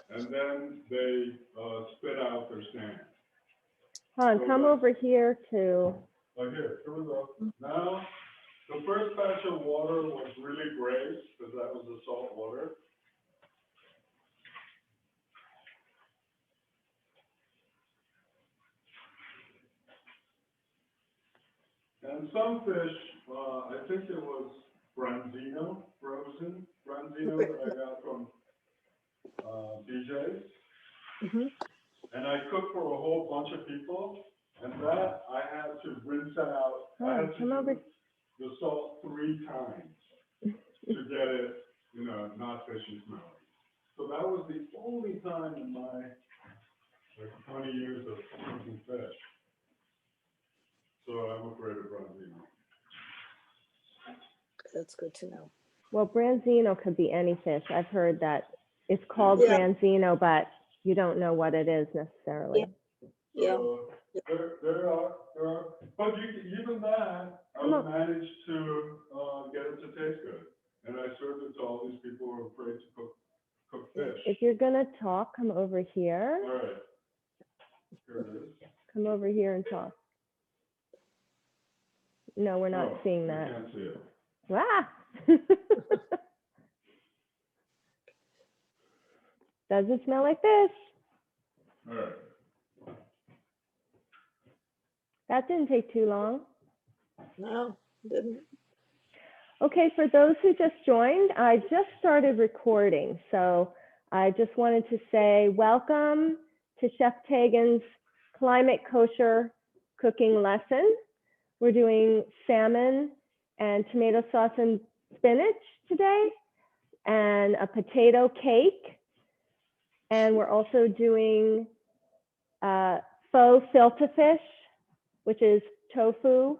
and then they spit out their sand. Han, So come over here to, Oh, here we go. Now, the first batch of water was really gray, because that was the salt water. And some fish, I think it was branzino, frozen branzino that I got from BJ's. And I cooked for a whole bunch of people, and that I had to rinse out. I had to use the salt 3 times to get it, not fishy smelling. So that was the only time in my 20 years of cooking fish. So I'm afraid of branzino. That's good to know. well, branzino could be any fish. I've heard that it's called branzino, but you don't know what it is necessarily. Yeah. So there are, but even that, I managed to get it to taste good. And I served it to all these people who are afraid to cook fish. If you're gonna talk, come over here. All right. Here it is. Come over here and talk. No, we're not seeing that. I can't see it. Ah! Does it smell like fish? All right. That didn't take too long. No, didn't. Okay, for those who just joined, I just started recording. So I just wanted to say welcome to Chef Taegun's Climate Kosher Cooking Lesson. We're doing salmon and tomato sauce and spinach today, and a potato cake. And we're also doing faux filter fish, which is tofu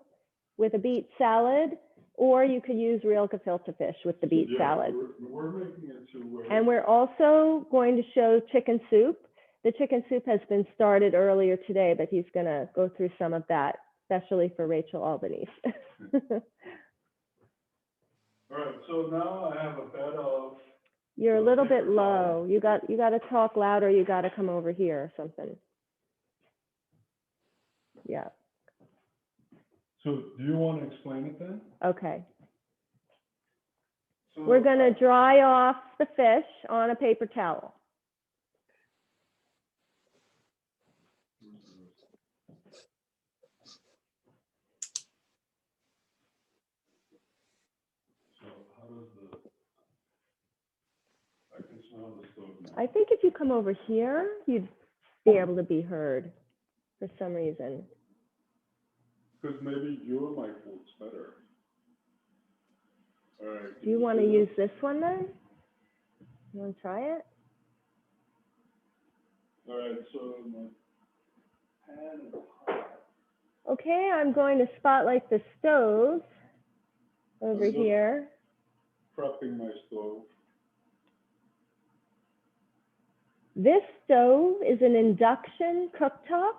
with a beet salad, or you could use real gefilte fish with the beet salad. We're making it to and we're also going to show chicken soup. The chicken soup has been started earlier today, but he's going to go through some of that, especially for Rachel Albanese. All right, so now I have a bed of. You're a little bit low. You got to talk louder. You got to come over here or something. Yeah. So do you want to explain it then? Okay. So, We're going to dry off the fish on a paper towel. So how does I can smell the stove now. I think if you come over here, you'd be able to be heard for some reason. Because maybe your mic works better. All right. Do you want to use this one then? You want to try it? All right, so my pan is hot. Okay, I'm going to spotlight the stove over here. Prepping my stove. This stove is an induction cooktop,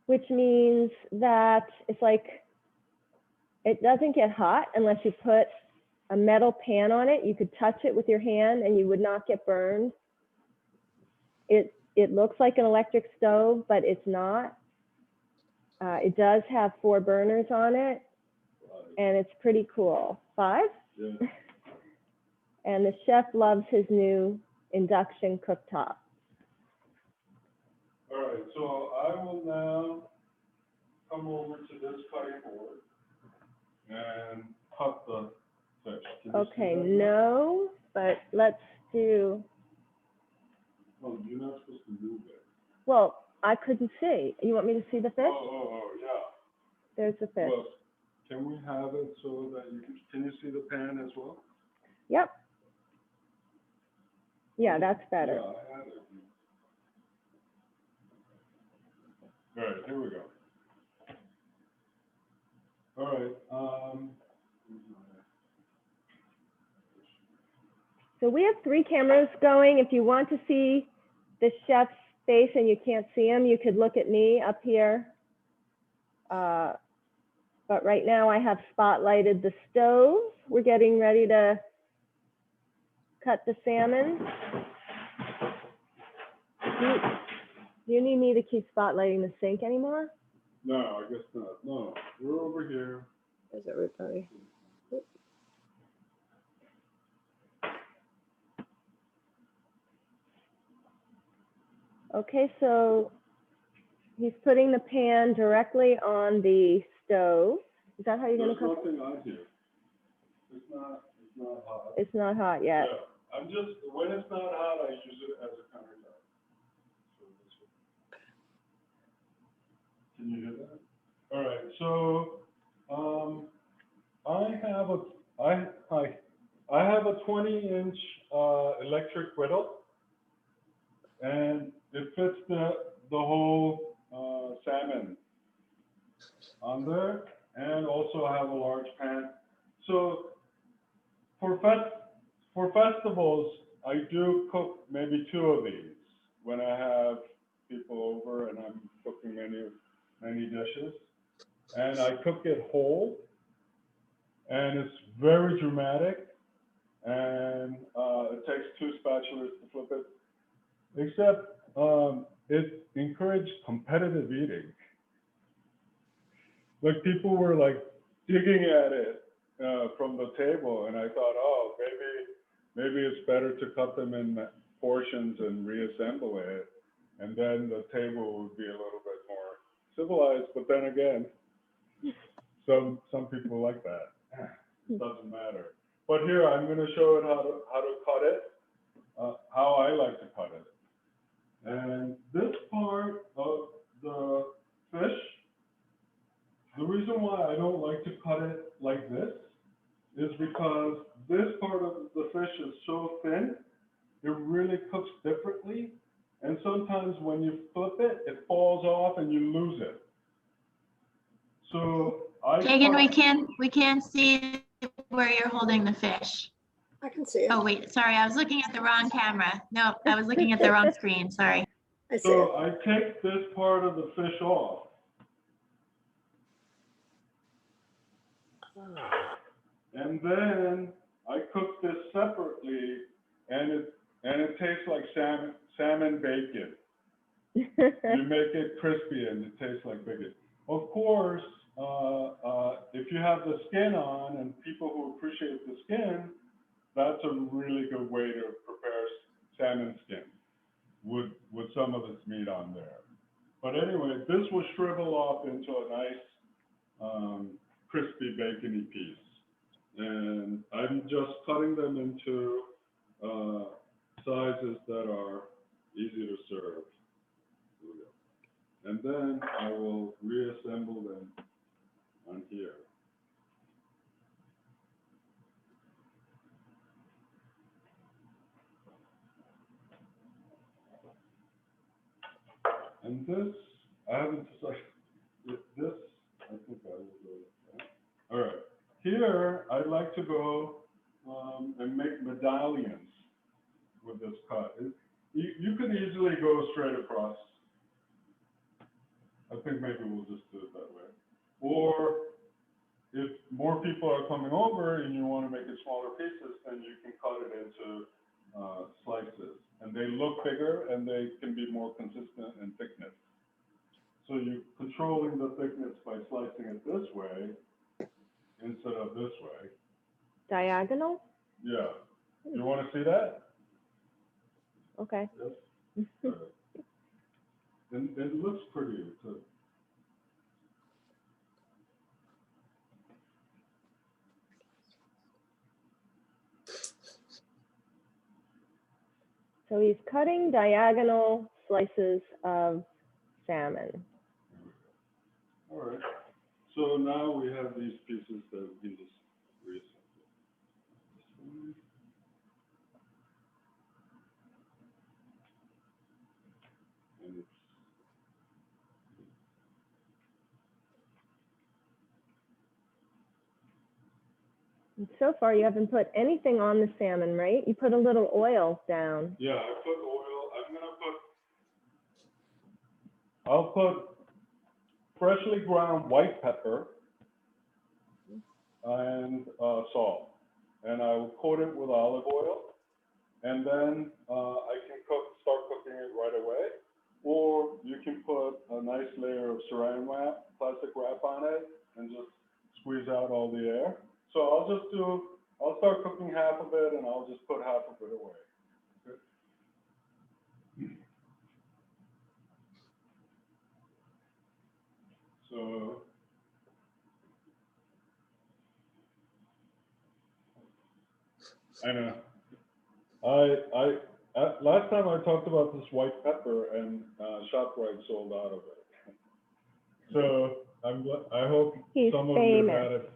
which means that it's like, it doesn't get hot unless you put a metal pan on it. You could touch it with your hand and you would not get burned. It looks like an electric stove, but it's not. It does have 4 burners on it, and it's pretty cool. 5? Yeah. And the chef loves his new induction cooktop. All right, so I will now come over to this cutting board and cut the fish. Can you Okay, see that? no, but let's do, Oh, you're not supposed to move it. well, I couldn't see. You want me to see the fish? Oh, yeah. There's the fish. Well, can we have it so that can you see the pan as well? Yep. Yeah, that's better. Yeah, I have it. All right, here we go. All right. So we have 3 cameras going. If you want to see the chef's face and you can't see him, you could look at me up here. But right now I have spotlighted the stove. We're getting ready to cut the salmon. Do you need me to keep spotlighting the sink anymore? No, I guess not. No, we're over here. There's everybody. Okay, so he's putting the pan directly on the stove. Is that how you're going to There's cook? nothing on here. It's not hot. It's not hot yet. Yeah, I'm just, when it's not hot, I use it as a countertop. So this way. Can you hear that? All right, so, I have a 20-inch, electric griddle, and it fits the whole, salmon on there, and also I have a large pan. So for festivals, I do cook maybe 2 of these when I have people over and I'm cooking many dishes. And I cook it whole, and it's very dramatic, and it takes 2 spatulas to flip it. Except it encouraged competitive eating. Like people were like digging at it from the table, and I thought, oh, maybe it's better to cut them in portions and reassemble it, and then the table would be a little bit more civilized. But then again, some people like that. It doesn't matter. But here I'm going to show it how to cut it, how I like to cut it. And this part of the fish, the reason why I don't like to cut it like this is because this part of the fish is so thin, it really cooks differently. And sometimes when you flip it, it falls off and you lose it. So Taegun, we can't see where you're holding the fish. I can see it. Oh, wait, sorry, I was looking at the wrong camera. No, I was looking at the wrong screen, sorry. I see it. So I take this part of the fish off. And then I cook this separately, and it tastes like salmon bacon. You make it crispy and it tastes like bacon. Of course, if you have the skin on, and people who appreciate the skin, that's a really good way to prepare salmon skin with some of its meat on there. But anyway, this will shrivel off into a nice crispy bacony piece. And I'm just cutting them into sizes that are easy to serve. And then I will reassemble them on here. And this, I haven't decided, this, I think I will go with that. All right, here, I'd like to go and make medallions with this cut. You could easily go straight across. I think maybe we'll just do it that way. Or if more people are coming over and you want to make it smaller pieces, then you can cut it into slices. And they look bigger and they can be more consistent in thickness. So you're controlling the thickness by slicing it this way instead of this way. Diagonal? Yeah. You want to see that? Okay. Yes. And it looks prettier too. So he's cutting diagonal slices of salmon. All right. So now we have these pieces that we can just reassemble. This one. And it's And so far, you haven't put anything on the salmon, right? You put a little oil down. yeah, I put oil. I'll put freshly ground white pepper and salt, and I will coat it with olive oil, and then I can cook start cooking it right away. Or you can put a nice layer of saran wrap, plastic wrap on it, and just squeeze out all the air. So I'll start cooking half of it, and I'll just put half of it away. Okay. So, I know. Last time I talked about this white pepper, and ShopRite sold out of it. So I hope He's some famous. of you had it,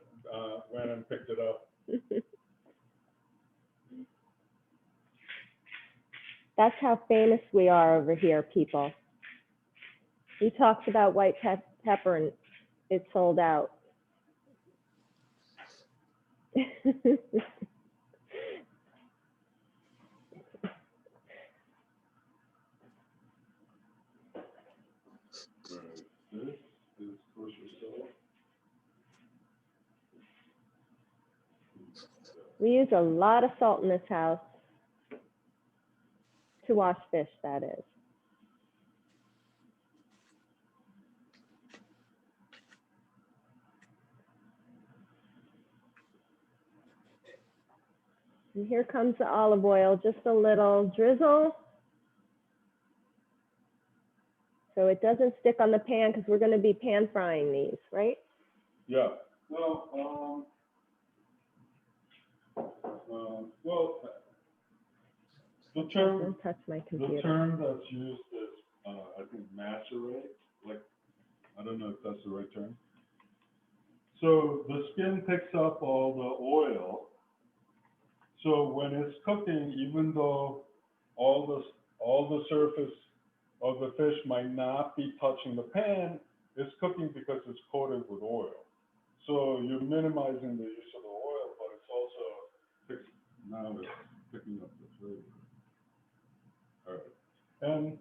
went and picked it up. That's how famous we are over here, people. We talked about white pepper and it sold out. This is kosher salt. We use a lot of salt in this house to wash fish, that is. And here comes the olive oil, just a little drizzle. So it doesn't stick on the pan because we're going to be pan frying these, right? Yeah. Well, the term Don't touch my computer. the term that's used is I think macerate. Like, I don't know if that's the right term. So the skin picks up all the oil. So when it's cooking, even though all the surface of the fish might not be touching the pan, it's cooking because it's coated with oil. So you're minimizing the use of the oil, but it's also now it's picking up the flavor. All right. And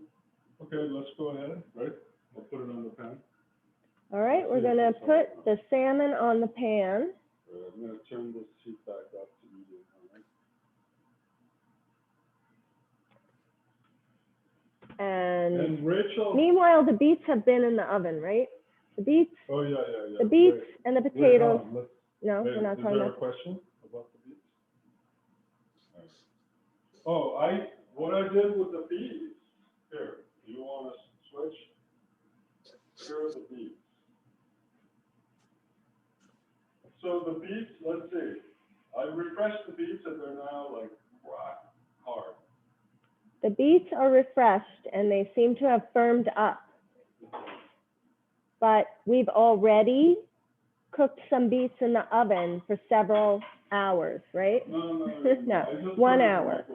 okay, let's go ahead, right? I'll put it on the pan. All right, we're going to put the salmon on the pan. I'm going to turn this heat back up to medium. And Rachel. Meanwhile, the beets have been in the oven, right? The beets. Oh yeah. The beets and the potatoes. No, we're not talking about. Is there a question about the beets? Right. Oh, what I did with the beets. Here, you want to switch? Here are the beets. So the beets, let's see. I refreshed the beets and they're now like rock hard. The beets are refreshed and they seem to have firmed up. But we've already cooked some beets in the oven for several hours, right? No. No, 1 hour.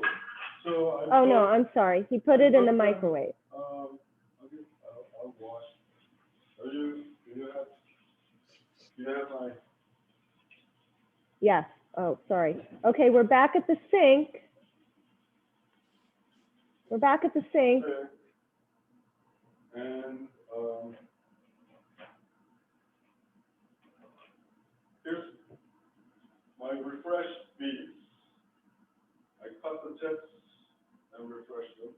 So no, I'm sorry. He put it in the microwave. I'll wash. Do you have my? Yes. Oh, sorry. Okay, we're back at the sink. We're back at the sink. Okay. And here's my refreshed beets. I cut the tips and refreshed them.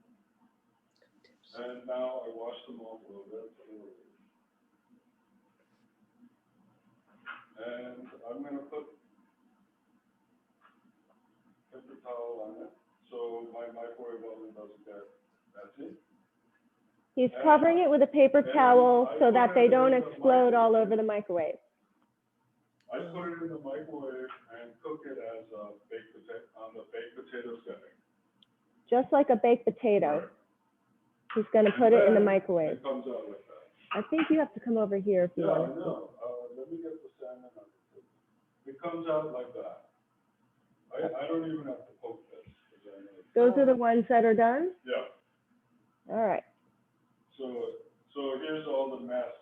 And now I wash them off a little bit. And I'm going to put paper towel on it so my microwave oven doesn't get messy. He's covering it with a paper towel so that they don't explode all over the microwave. I put it in the microwave and cook it as a baked potato on the baked potato setting. Just like a baked potato. He's going to put it in the microwave. It comes out like that. I think you have to come over here if you Yeah, want I to. know. Let me get the salmon on it. It comes out like that. I don't even have to poke this. Those are the ones that are done? Yeah. All right. So here's all the mess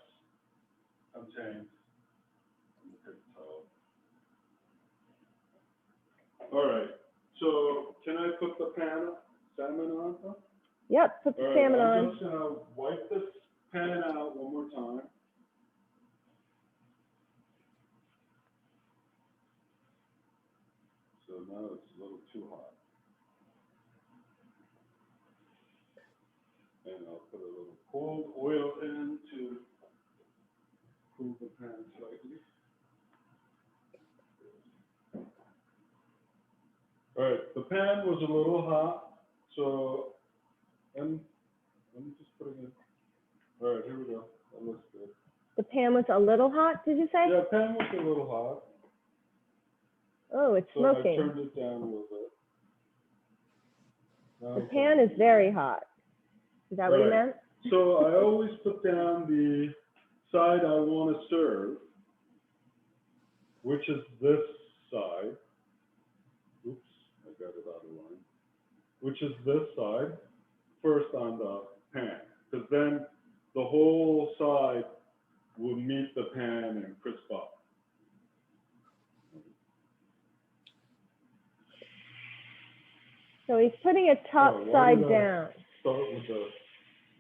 contained. All right. So can I put the salmon on? Yep, put the salmon on. I'm just gonna wipe this pan out one more time. So now it's a little too hot. put a little cold oil in to cool the pan slightly. All right, the pan was a little hot, so, and let me just put it in. All right, here we go. That looks good. The pan was a little hot, did you say? Yeah, pan was a little hot, Oh, it's so I smoking. turned it down a little bit. Now The I pan can- is very hot. Is that what you Right. meant? So I always put down the side I want to serve, which is this side. Oops, I got it out of line. Which is this side, first on the pan, because then the whole side will meet the pan and crisp up. So he's putting it top why side did I down. Start with the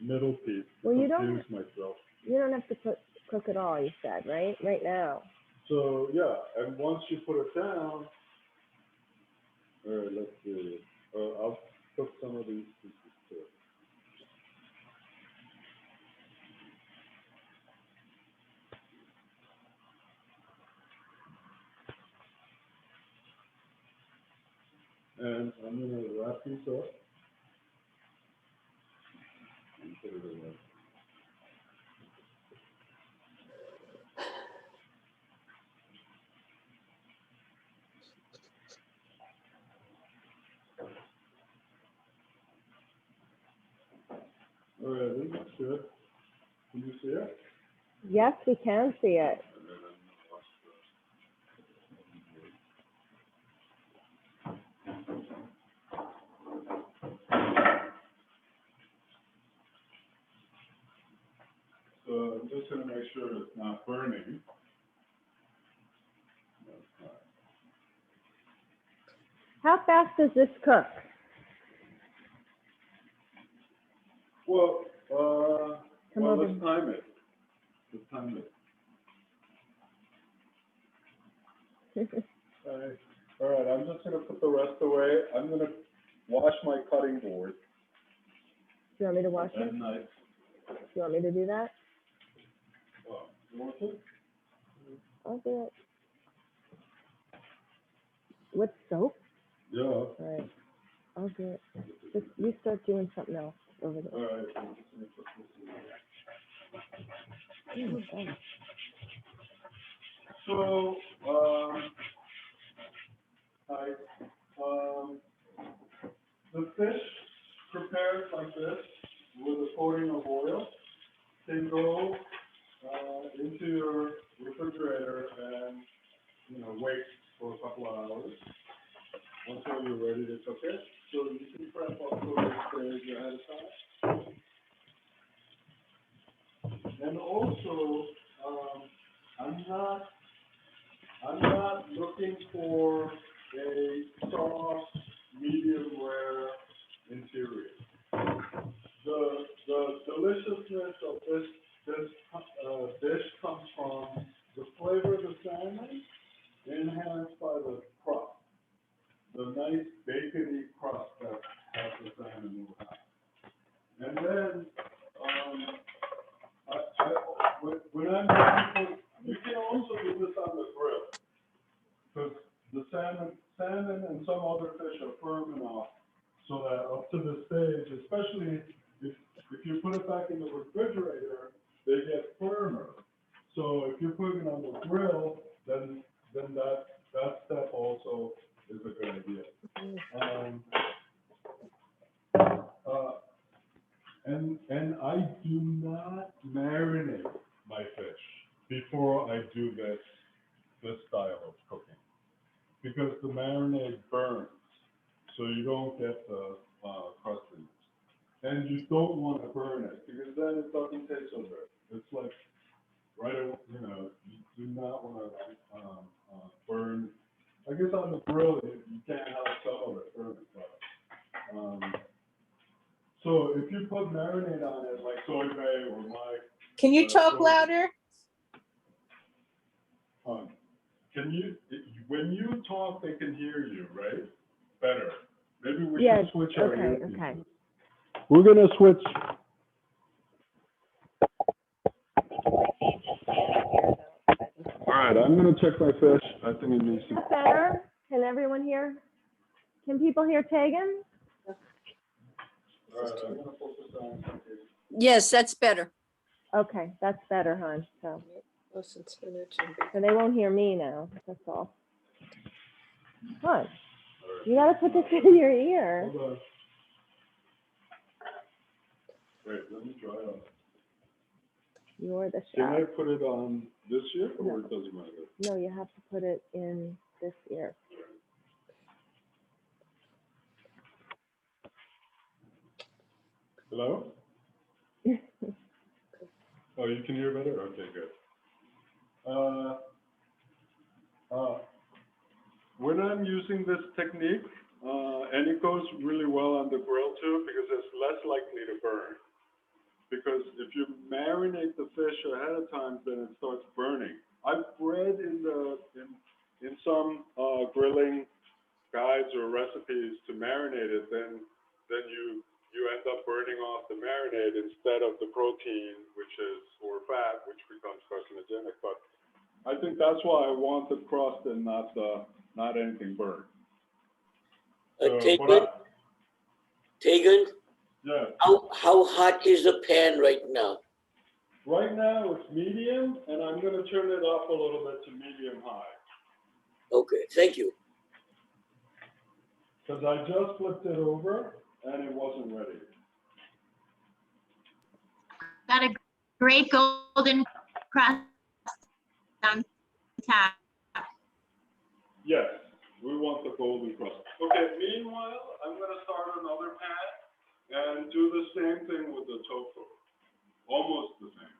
middle piece. Well, you Confuse myself. You don't have to cook it all, you said, right? Right now. So yeah, and once you put it down, all right, let's see. I'll cook some of these pieces too. And I'm gonna wrap these up and put it away. All right, this is good. Can you see it? Yes, we can see it. And then I'm gonna wash the. So I'm just gonna make sure it's not burning. No, it's not. How fast does this cook? Well, Come well, over. let's time it. Let's time it. All right, I'm just gonna put the rest away. I'm gonna wash my cutting board Do you want me to wash it? and knife. Do you want me to do that? Oh, you want to? I'll do it. With soap? Yeah. All right. I'll do it. Just, you start doing something else over there. All right, I'm just gonna put this in. Oh. So, the fish prepared like this with a coating of oil can go into your refrigerator and, wait for a couple of hours until you're ready to cook it. So you can prep up for this stage ahead of time. And also, I'm not looking for a soft, medium rare interior. The deliciousness of this dish comes from the flavor of the salmon enhanced by the crust, the nice bacony crust that the salmon will have. And then, when I'm making food, you can also do this on the grill, because the salmon and some other fish are firm enough so that up to the stage, especially if you put it back in the refrigerator, they get firmer. So if you're putting it on the grill, then that step also is a good idea. And I do not marinate my fish before I do this style of cooking, because the marinade burns, so you don't get the crustiness. And you don't want to burn it, because then it doesn't taste so good. It's like, you do not want to burn. I guess on the grill, you can't have some of it burn, but so if you put marinade on it, like soy bay or my. Can you talk soy- louder? Can you, when you talk, they can hear you, right? Better. Maybe we Yes, should switch our okay, earpieces. okay. We're gonna switch right, I'm gonna check my fish. I think it needs to. Better? Can everyone hear? Can people hear Taegun? All right, I'm gonna focus on. Yes, that's better. Okay, that's better, hon. So Roasted spinach and so they won't hear me now. That's all. Hon, you gotta put this in your ear. Hold on. Wait, let me try it. You're the Can I chef. put it on this year or it doesn't matter? No, you have to put it in this ear. Hello? Oh, you can hear better? Okay, good. When I'm using this technique, and it goes really well on the grill too, because it's less likely to burn. Because if you marinate the fish ahead of time, then it starts burning. I've read in some grilling guides or recipes to marinate it, then you end up burning off the marinade instead of the protein, or fat, which becomes carcinogenic. But I think that's why I want the crust and not anything burned. Taegun, Yeah. how hot is the pan right now? Right now it's medium, and I'm going to turn it up a little bit to medium high. Okay, thank you. Because I just flipped it over and it wasn't ready. Got a great golden crust on top. Yes, we want the golden crust. Okay, meanwhile, I'm going to start another pan and do the same thing with the tofu. Almost the same.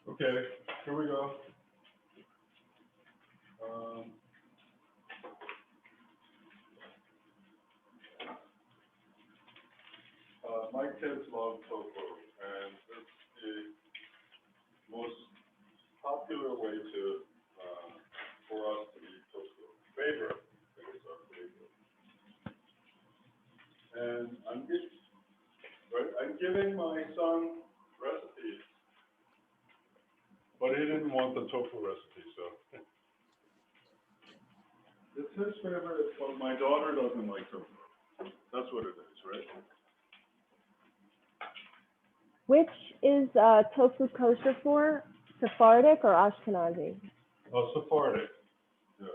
Okay, here we go. My kids love tofu, and it's the most popular way for us to eat tofu. Favorite, I think it's our favorite. And I'm giving my son recipes, but he didn't want the tofu recipe, so. It's his favorite, but my daughter doesn't like tofu. That's what it is, right? Which is tofu kosher for? Sephardic or Ashkenazi? Oh, Sephardic. Yeah.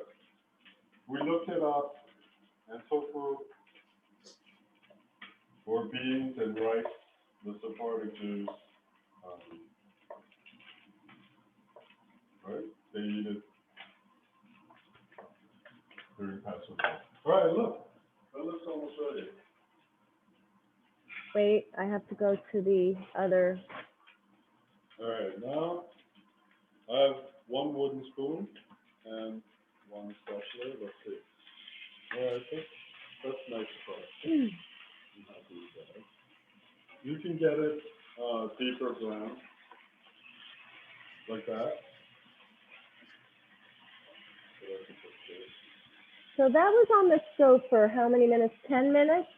We looked it up, and tofu, or beans and rice, the Sephardic Jews, right? They eat it during Passover. All right, look. That looks almost ready. Wait, I have to go to the other. All right, now I have one wooden spoon and one spatula. Let's see. All right, that's nice product. I'm happy with that. You can get it deeper brown, like that. So that was on the stove for how many minutes? 10 minutes?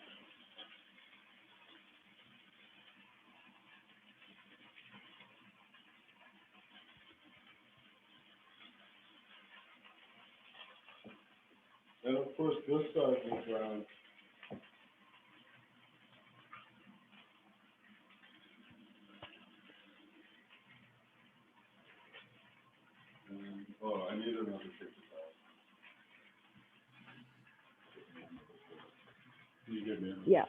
And of course, this side will brown. Oh, I need another paper towel. Can you get me another? Yeah.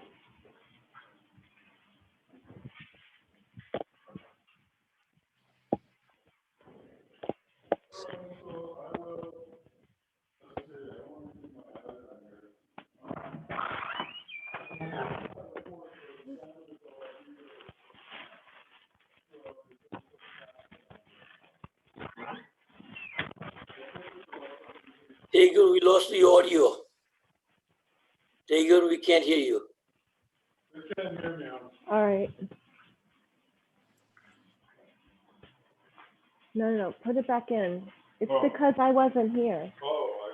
Taegun, we lost the audio. Taegun, we can't hear you. You can't hear me. All right. No, put it back in. It's Oh. because I wasn't here. Oh, I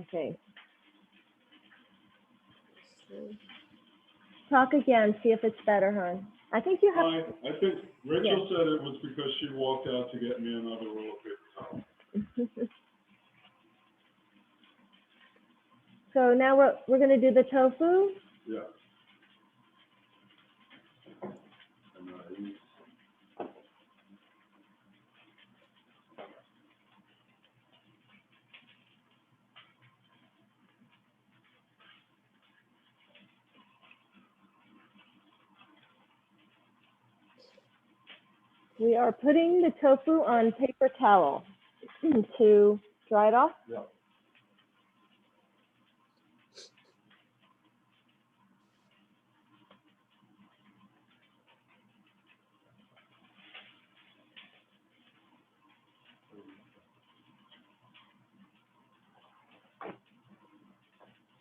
see. Okay. Talk again, see if it's better, hon. I think you have, I think Rachel said it was because she walked out to get me another roll of paper towel. so now we're gonna do the tofu. Yeah. And We are putting the tofu on paper towel to dry it off. yeah.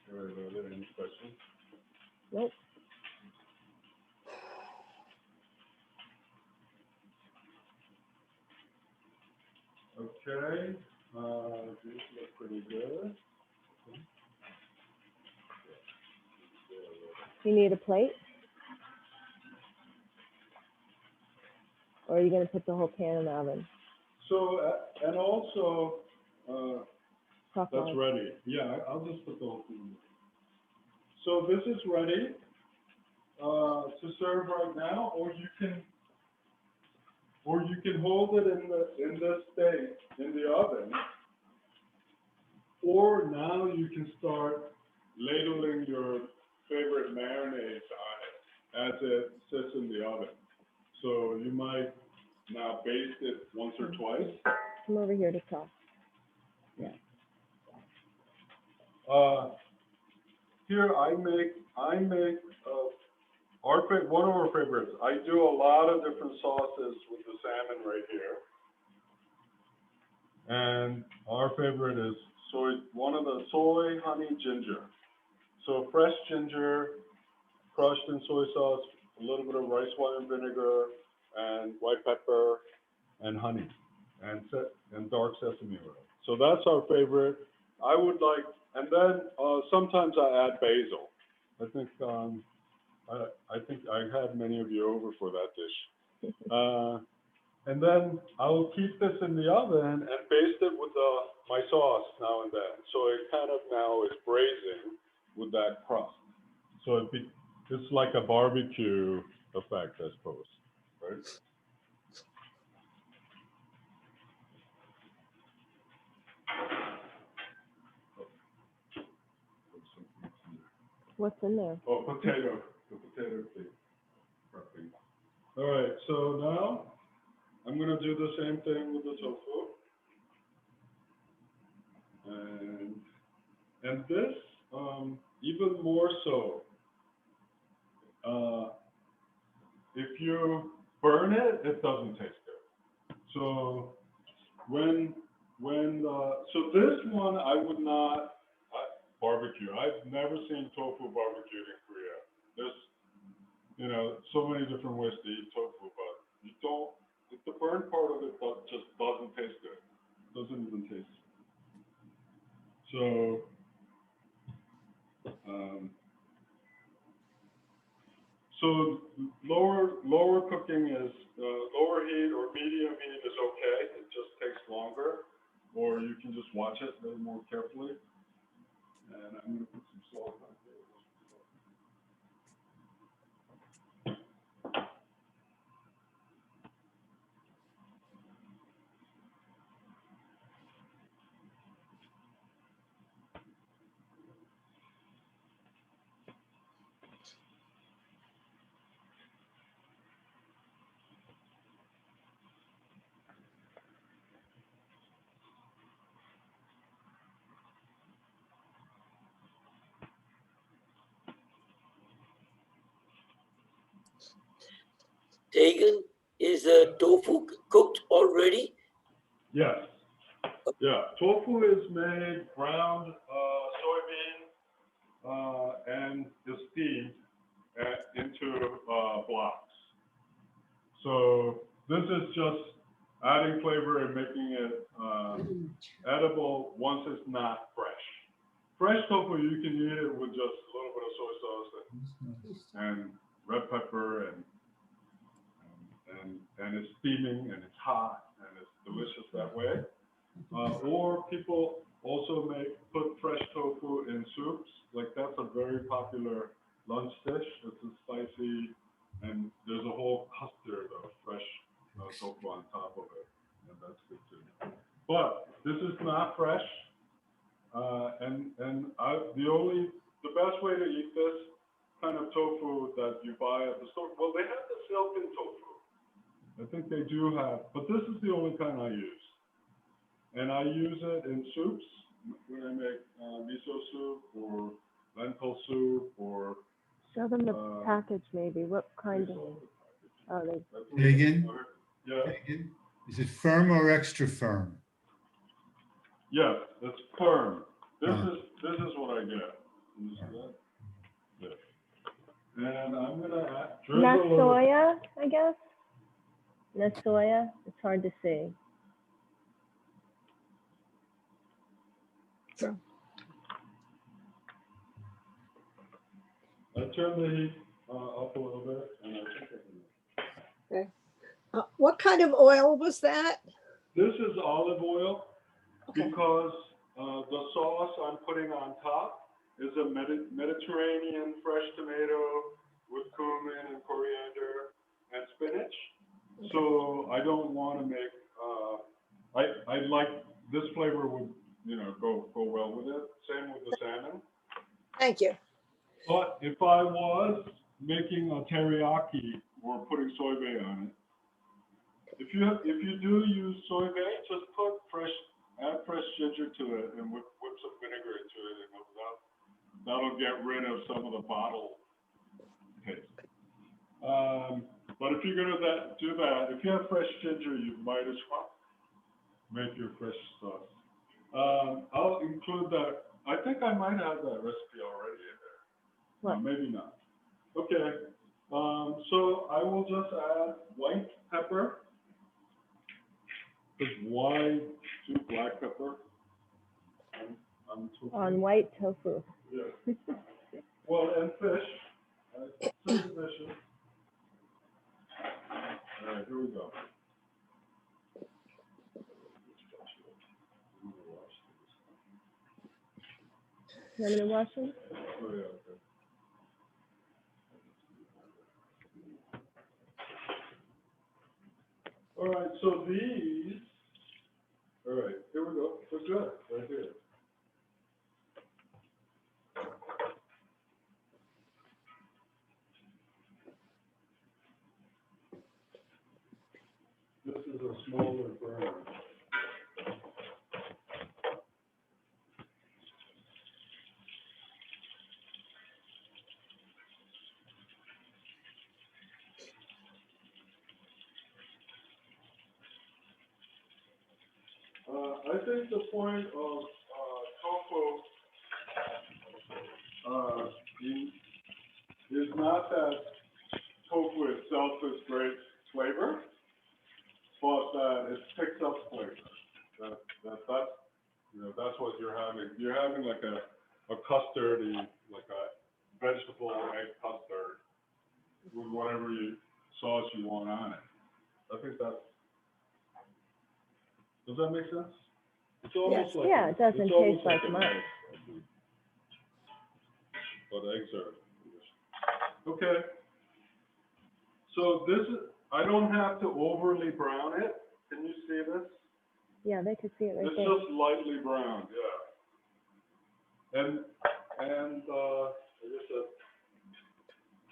All right, are there any questions? Nope. Okay, these look pretty good. You need a plate? Or are you gonna put the whole pan in the oven? So, and also, Crock that's on. ready. Yeah, I'll just put the whole thing in. So this is ready to serve right now, or you can hold it in this state in the oven, or now you can start ladling your favorite marinades on it as it sits in the oven. So you might now baste it once or twice. Come over here to talk. Yeah. Here I make one of our favorites. I do a lot of different sauces with the salmon right here. And our favorite is one of the soy honey ginger. So fresh ginger, crushed in soy sauce, a little bit of rice wine vinegar, and white pepper, and honey, and dark sesame oil. So that's our favorite. And then sometimes I add basil. I think I had many of you over for that dish. And then I'll keep this in the oven and baste it with my sauce now and then. So it kind of now is braising with that crust. So it's like a barbecue effect, I suppose, right? What's in there? Oh, the potato cake. Prepping. All right, so now I'm gonna do the same thing with the tofu. And this, even more so, if you burn it, it doesn't taste good. So so this one I would not barbecue. I've never seen tofu barbecued in Korea. There's, so many different ways to eat tofu, but the burnt part of it just doesn't taste good. Doesn't even taste. So, lower cooking is, lower heat or medium heat is okay. It just takes longer, or you can just watch it a little more carefully. And I'm gonna put some salt on it. Taegun, is the tofu cooked already? Yes. Yeah, tofu is made ground soybean and is steamed into blocks. So this is just adding flavor and making it edible once it's not fresh. Fresh tofu, you can eat it with just a little bit of soy sauce and red pepper and it's steaming and it's hot and it's delicious that way. Or people also put fresh tofu in soups. Like that's a very popular lunch dish. It's a spicy, and there's a whole custard of fresh tofu on top of it, and that's good too. But this is not fresh, the best way to eat this kind of tofu that you buy at the store. Well, they have the silken tofu. I think they do have, but this is the only kind I use. And I use it in soups when I make miso soup or lentil soup or. Show them the package maybe. What kind of? Oh, they. Taegun? Yeah. Taegun? Is it firm or extra firm? Yes, it's firm. This is what I get. You see that? Yeah. And I'm gonna add. Not soya, I guess. Not soya. It's hard to see. I turn the heat up a little bit, and I think I can. Okay. What kind of oil was that? This is olive oil because the sauce I'm putting on top is a Mediterranean fresh tomato with cumin and coriander and spinach. So I don't want to make. I like this flavor would go well with it. Same with the salmon. Thank you. But if I was making a teriyaki or putting soybean on it, if you do use soybean, just add fresh ginger to it and whip some vinegar into it, and that'll get rid of some of the bottle taste. But if you're gonna do that, if you have fresh ginger, you might as well make your fresh sauce. I'll include that. I think I might have that recipe already in there. What? Maybe not. Okay. So I will just add white pepper. Just black pepper. On white tofu. Yeah. Well, and fish. Certain dishes. All right, here we go. You want me to wash them? Oh, yeah, okay. All right, so these, all right, here we go. They're good, right here. This is a smaller burner. I think the point of tofu is not that tofu itself is great flavor, but that it picks up flavor. That's what you're having. You're having like a custardy, like a vegetable egg custard with whatever sauce you want on it. I think that's. Does that make sense? It's almost like it doesn't it's taste almost like a much. egg. But eggs are okay. So this is. I don't have to overly brown it. Can you see this? Yeah, they could see it right It's there. just lightly browned, yeah. And I guess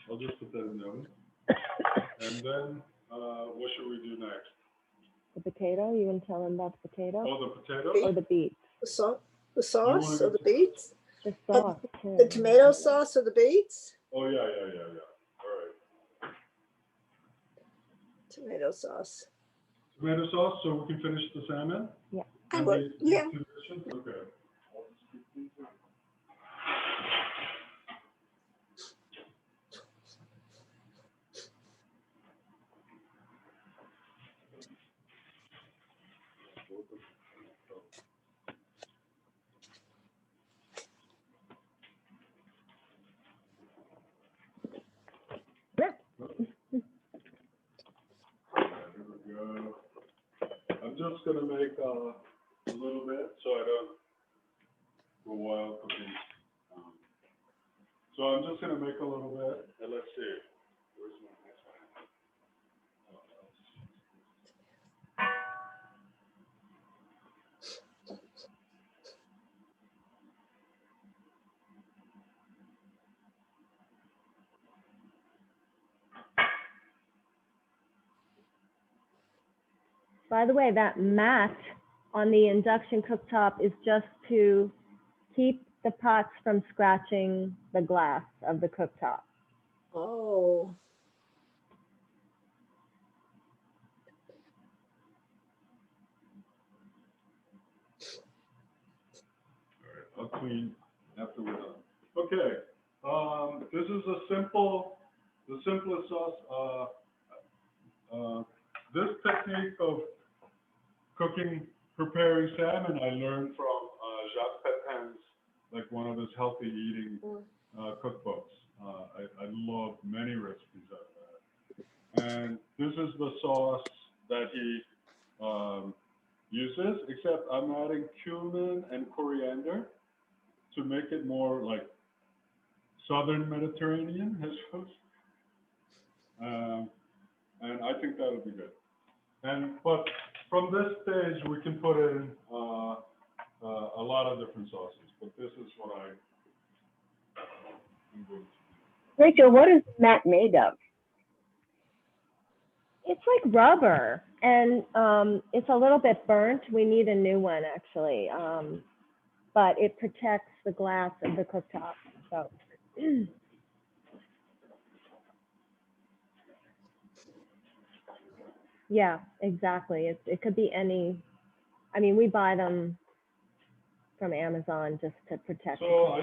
I'll just put that in the oven. And then what should we do next? The potato, you want to tell them about the potato? Oh, the potato? Or the beet? The sauce or the to- beets? The sauce, too. The tomato sauce or the beets? Oh, yeah. All right. Tomato sauce. Tomato sauce, so we can finish the salmon? Yeah. I And would, these yeah. conditions? Okay. I'll just keep these in. Here we go. I'm just gonna make a little bit so I don't go wild cooking. So I'm just gonna make a little bit, and let's see. Where's my next one? By the way, that mat on the induction cooktop is just to keep the pots from scratching the glass of the cooktop. Oh, All right, I'll clean after we're done. Okay, this is the simplest sauce. This technique of preparing salmon, I learned from Chef Taegun's, like one of his healthy eating cookbooks. I love many recipes out of that. And this is the sauce that he uses, except I'm adding cumin and coriander to make it more like Southern Mediterranean, I suppose. And I think that'll be good. But from this stage, we can put in a lot of different sauces. But this is what I'm going to do. Rachel, what is the mat made of? It's like rubber, and it's a little bit burnt. We need a new one, actually. But it protects the glass of the cooktop. So. Yeah, exactly. It could be any, I mean, we buy them from Amazon just to protect. So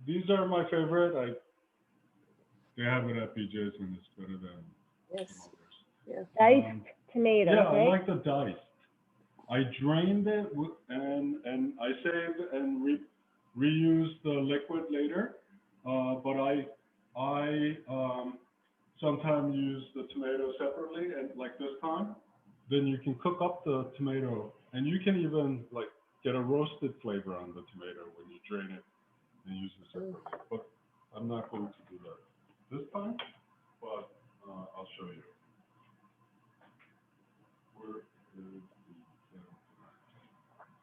these are my favorite. They have it at BJ's and it's better than yes, some others. yeah. Diced tomatoes, Yeah, right? I like the diced. I drained it and I saved and reused the liquid later. But I sometimes use the tomato separately, and like this time, then you can cook up the tomato, and you can even like get a roasted flavor on the tomato when you drain it and use it separately. But I'm not going to do that this time, but I'll show you. Where is the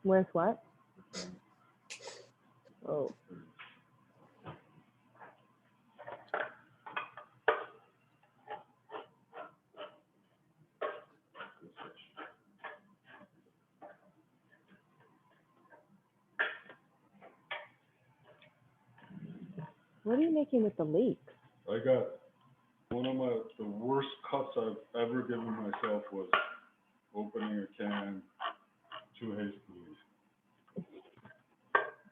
Where's what? okay. Oh, what are you making with the leek? I got one of the worst cuts I've ever given myself was opening a can too hastily.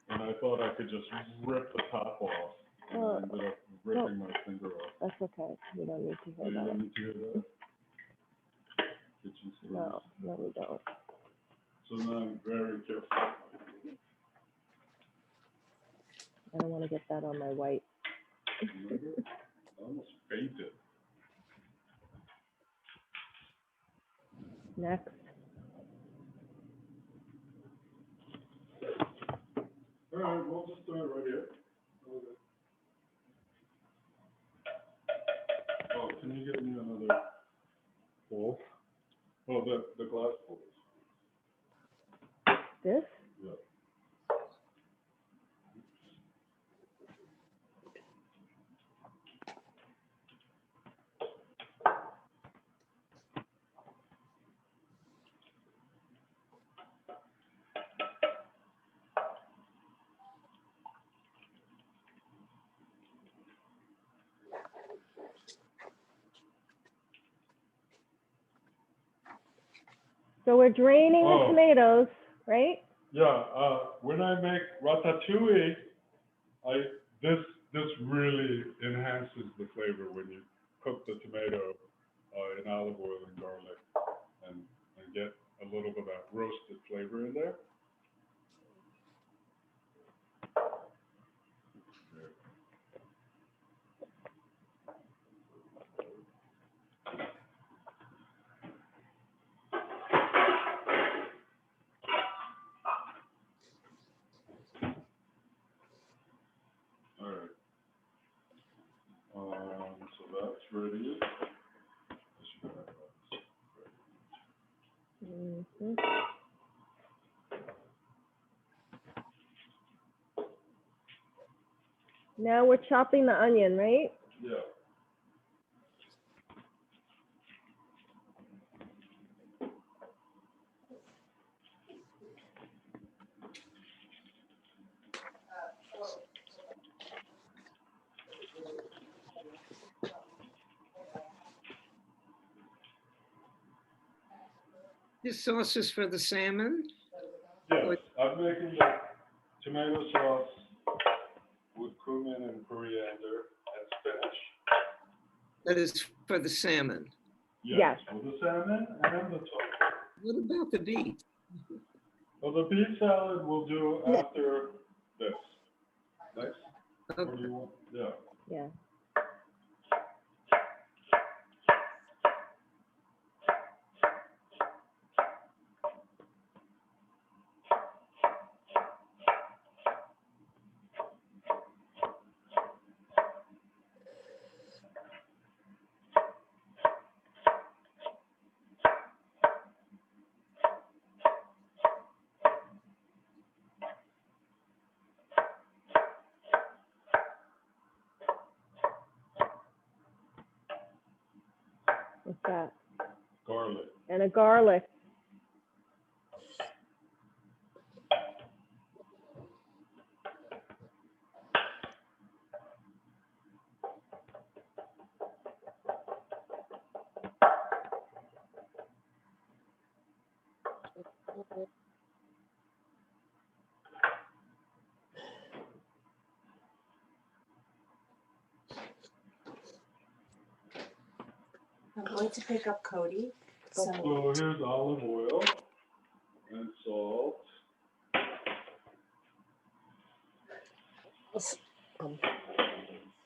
And I thought I could just rip the top off, and I ended up ripping my finger off. That's okay. We don't need to So hear you that. don't need to hear that? Kitchen scenes. No, we don't. So now I'm very careful. I don't want to get that on my white. I almost fainted. Next. All right, we'll just do it right here. Oh, can you get me another bowl? Oh, the glass bowl. This? Yeah. So we're draining the tomatoes. right? Yeah, when I make ratatouille, this really enhances the flavor when you cook the tomato in olive oil and garlic and get a little bit of that roasted flavor in there. All right. So that's ready. Mhm. Now we're chopping the onion, right? Yeah. This sauce is for the salmon? Yes, I'm making the tomato sauce with cumin and coriander and spinach. That is for the salmon. Yes. For the salmon and the tofu. What about the beet? Well, the beet salad we'll do after this. Next. Or do Okay. you want? Yeah. Yeah. What's that? Garlic. And a garlic. I'm going to pick up Cody. So So here's olive oil and salt.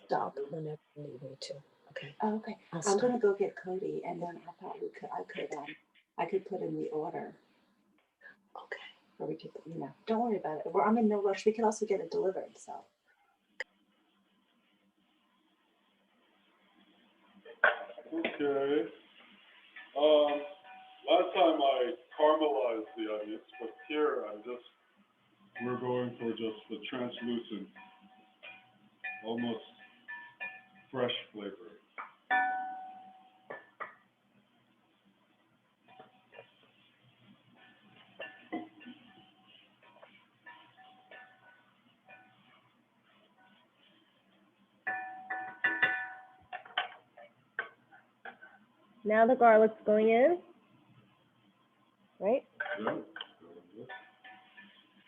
Stop whenever you need me to. Okay. oh, okay, I'll I'm stop. gonna go get Cody, and then I thought I could put in the order, Okay. or we could, don't worry about it. I'm in no rush. We could also get it delivered. So Okay. Last time I caramelized the onions, but here we're going for just the translucent, almost fresh flavor. Now the garlic's going in, right? Yeah.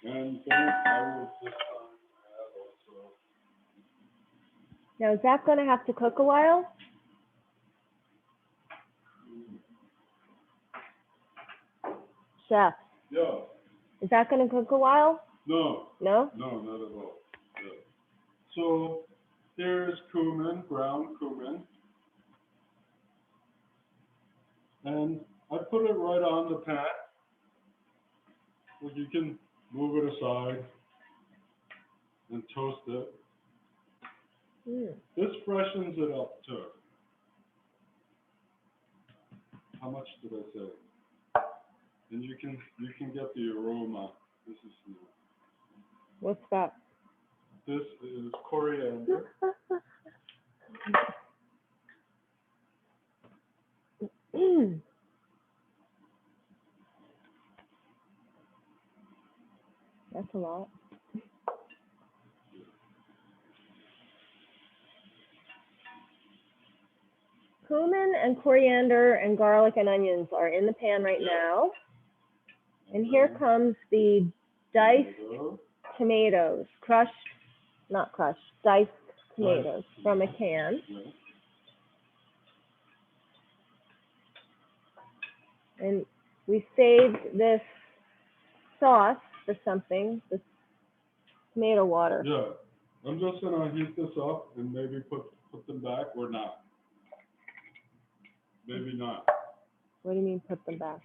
And then I will this time add also. Now is that going to have to cook a while? Chef, Yeah. is that going to cook a while? No. No? No, not at all. Yeah. So here's cumin, ground cumin. And I put it right on the pan. Well, you can move it aside and toast it. Mm. This freshens it up too. How much did I say? And you can get the aroma. This is What's that? This is coriander. That's a lot. Cumin and coriander and garlic and onions are in the pan right now. And here comes the diced tomatoes, not crushed, diced tomatoes from a can. And we saved this sauce for something, this tomato water. Yeah, I'm just gonna heat this up and maybe put them back or not. Maybe not. What do you mean put them back?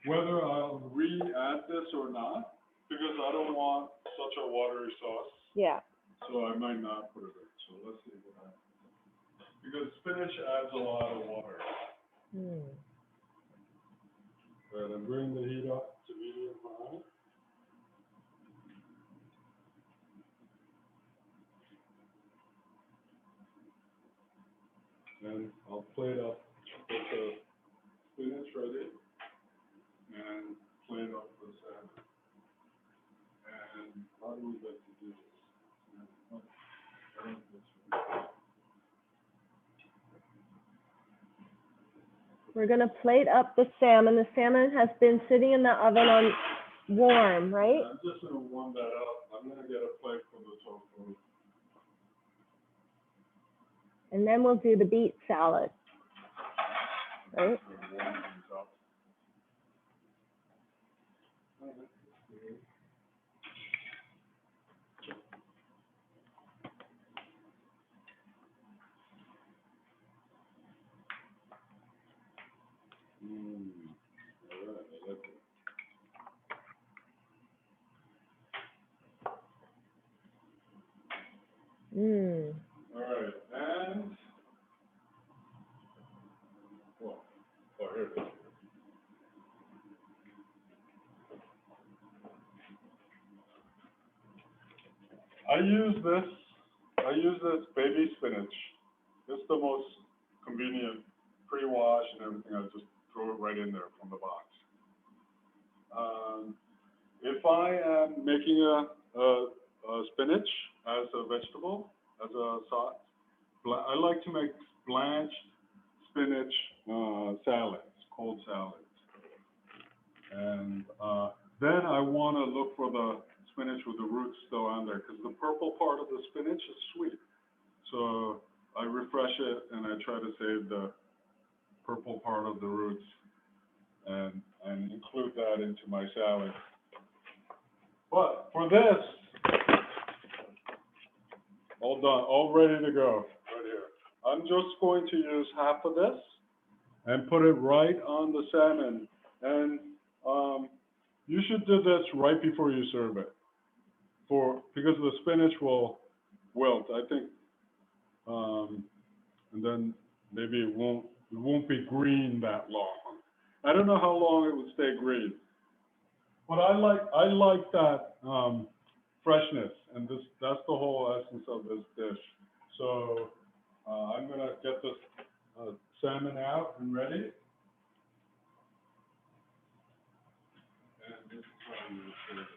Whether I'll re-add this or not, because I don't want such a watery sauce, Yeah. so I might not put it in. So let's see what happens. Because spinach adds a lot of water. Right, I'm bringing the heat up to medium high. And I'll plate up with the spinach ready and plate up the salmon. And how do we like to do this? We're gonna plate up the salmon. The salmon has been sitting in the oven on warm, right? I'm just gonna warm that up. I'm gonna get a plate for the tofu. And then we'll do the beet salad, right? And warm these up. All right, I like it. All right, and well, here it is. I use this baby spinach. It's the most convenient, pre-wash and everything. I just throw it right in there from the box. If I am making a spinach as a vegetable, as a sauce, I like to make blanched spinach salads, cold salads. And then I want to look for the spinach with the roots still on there, because the purple part of the spinach is sweet. So I refresh it and I try to save the purple part of the roots and include that into my salad. But for this, all done, all ready to go, right here. I'm just going to use half of this and put it right on the salmon. And you should do this right before you serve it, because the spinach will wilt, I think. And then maybe it won't be green that long. I don't know how long it would stay green, but I like that freshness, and that's the whole essence of this dish. So I'm gonna get this salmon out and ready. And this is how I'm gonna serve it.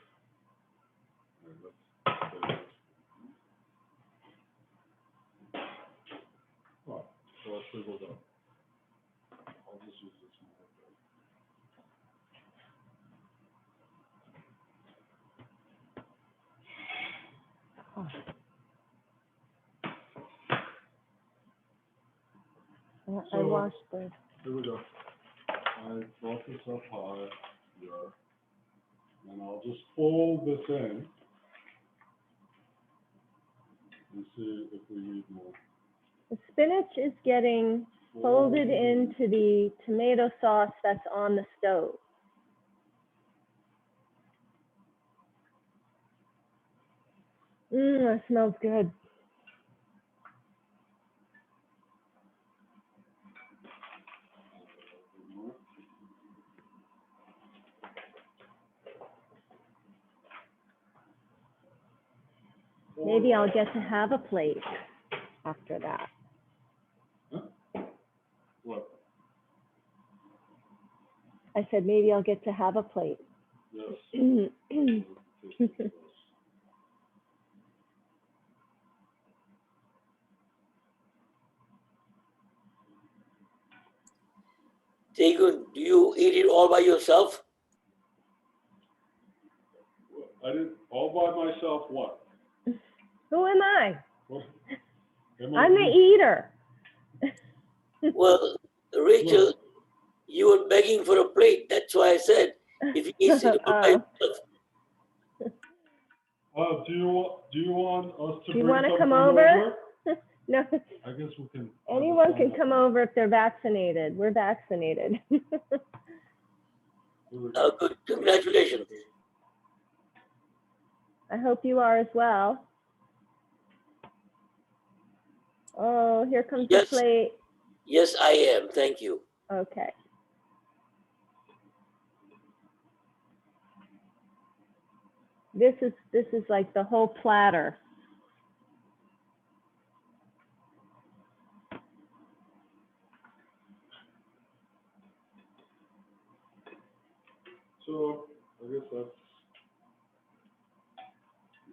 All right, let's oh, so I swiveled up. I'll just use this one. I washed the. Here we go. I brought this up high here, and I'll just fold this in and see if we need more. The spinach is getting folded into the tomato sauce that's on the stove. That smells good. Maybe I'll get to have a plate after that. Huh? What? I said, maybe I'll get to have a plate. Yes. Taegun, do you eat it all by yourself? All by myself, what? Who am I? What? Am I'm the eater. Well, Rachel, you were begging for a plate. That's why I said, if he eats it by Oh. himself. Do you want us to Do you bring want to something come over? No, I guess we can. anyone can come over if they're vaccinated. We're vaccinated. Oh, good. Congratulations. I hope you are as well. Oh, here comes the Yes. plate. Yes, I am. Thank you. Okay. This is like the whole platter. So I guess that's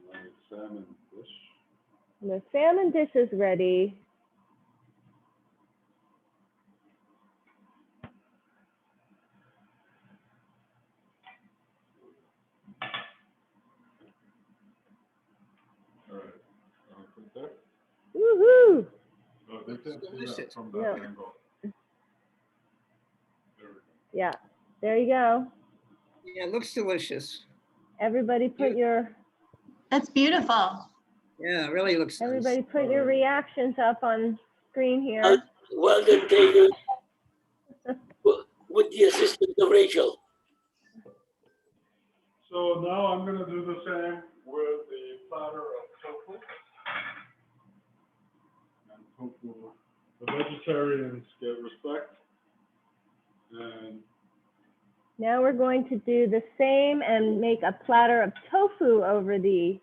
my salmon dish. The salmon dish is ready. All right. Put that. Woohoo! Oh, they can't see that Delicious. from that No. angle. There we go. Yeah, there you go. Yeah, it looks delicious. Everybody put your That's beautiful. Yeah, it really looks nice. everybody put your reactions up on screen here. Well done, Taegun. With the assistance of Rachel. So now I'm gonna do the same with the platter of tofu. And tofu, the vegetarians get respect. And Now we're going to do the same and make a platter of tofu over the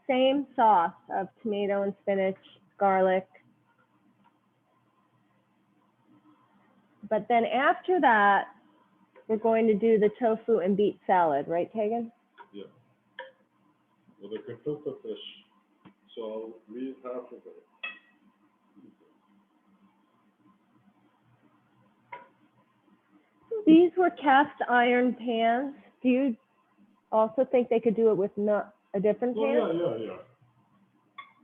same sauce of tomato and spinach, garlic. But then after that, we're going to do the tofu and beet salad, right, Taegun? yeah, with a gefilte fish. So I'll leave half of it. These were cast iron pans. Do you also think they could do it with not a different Oh, pan? yeah.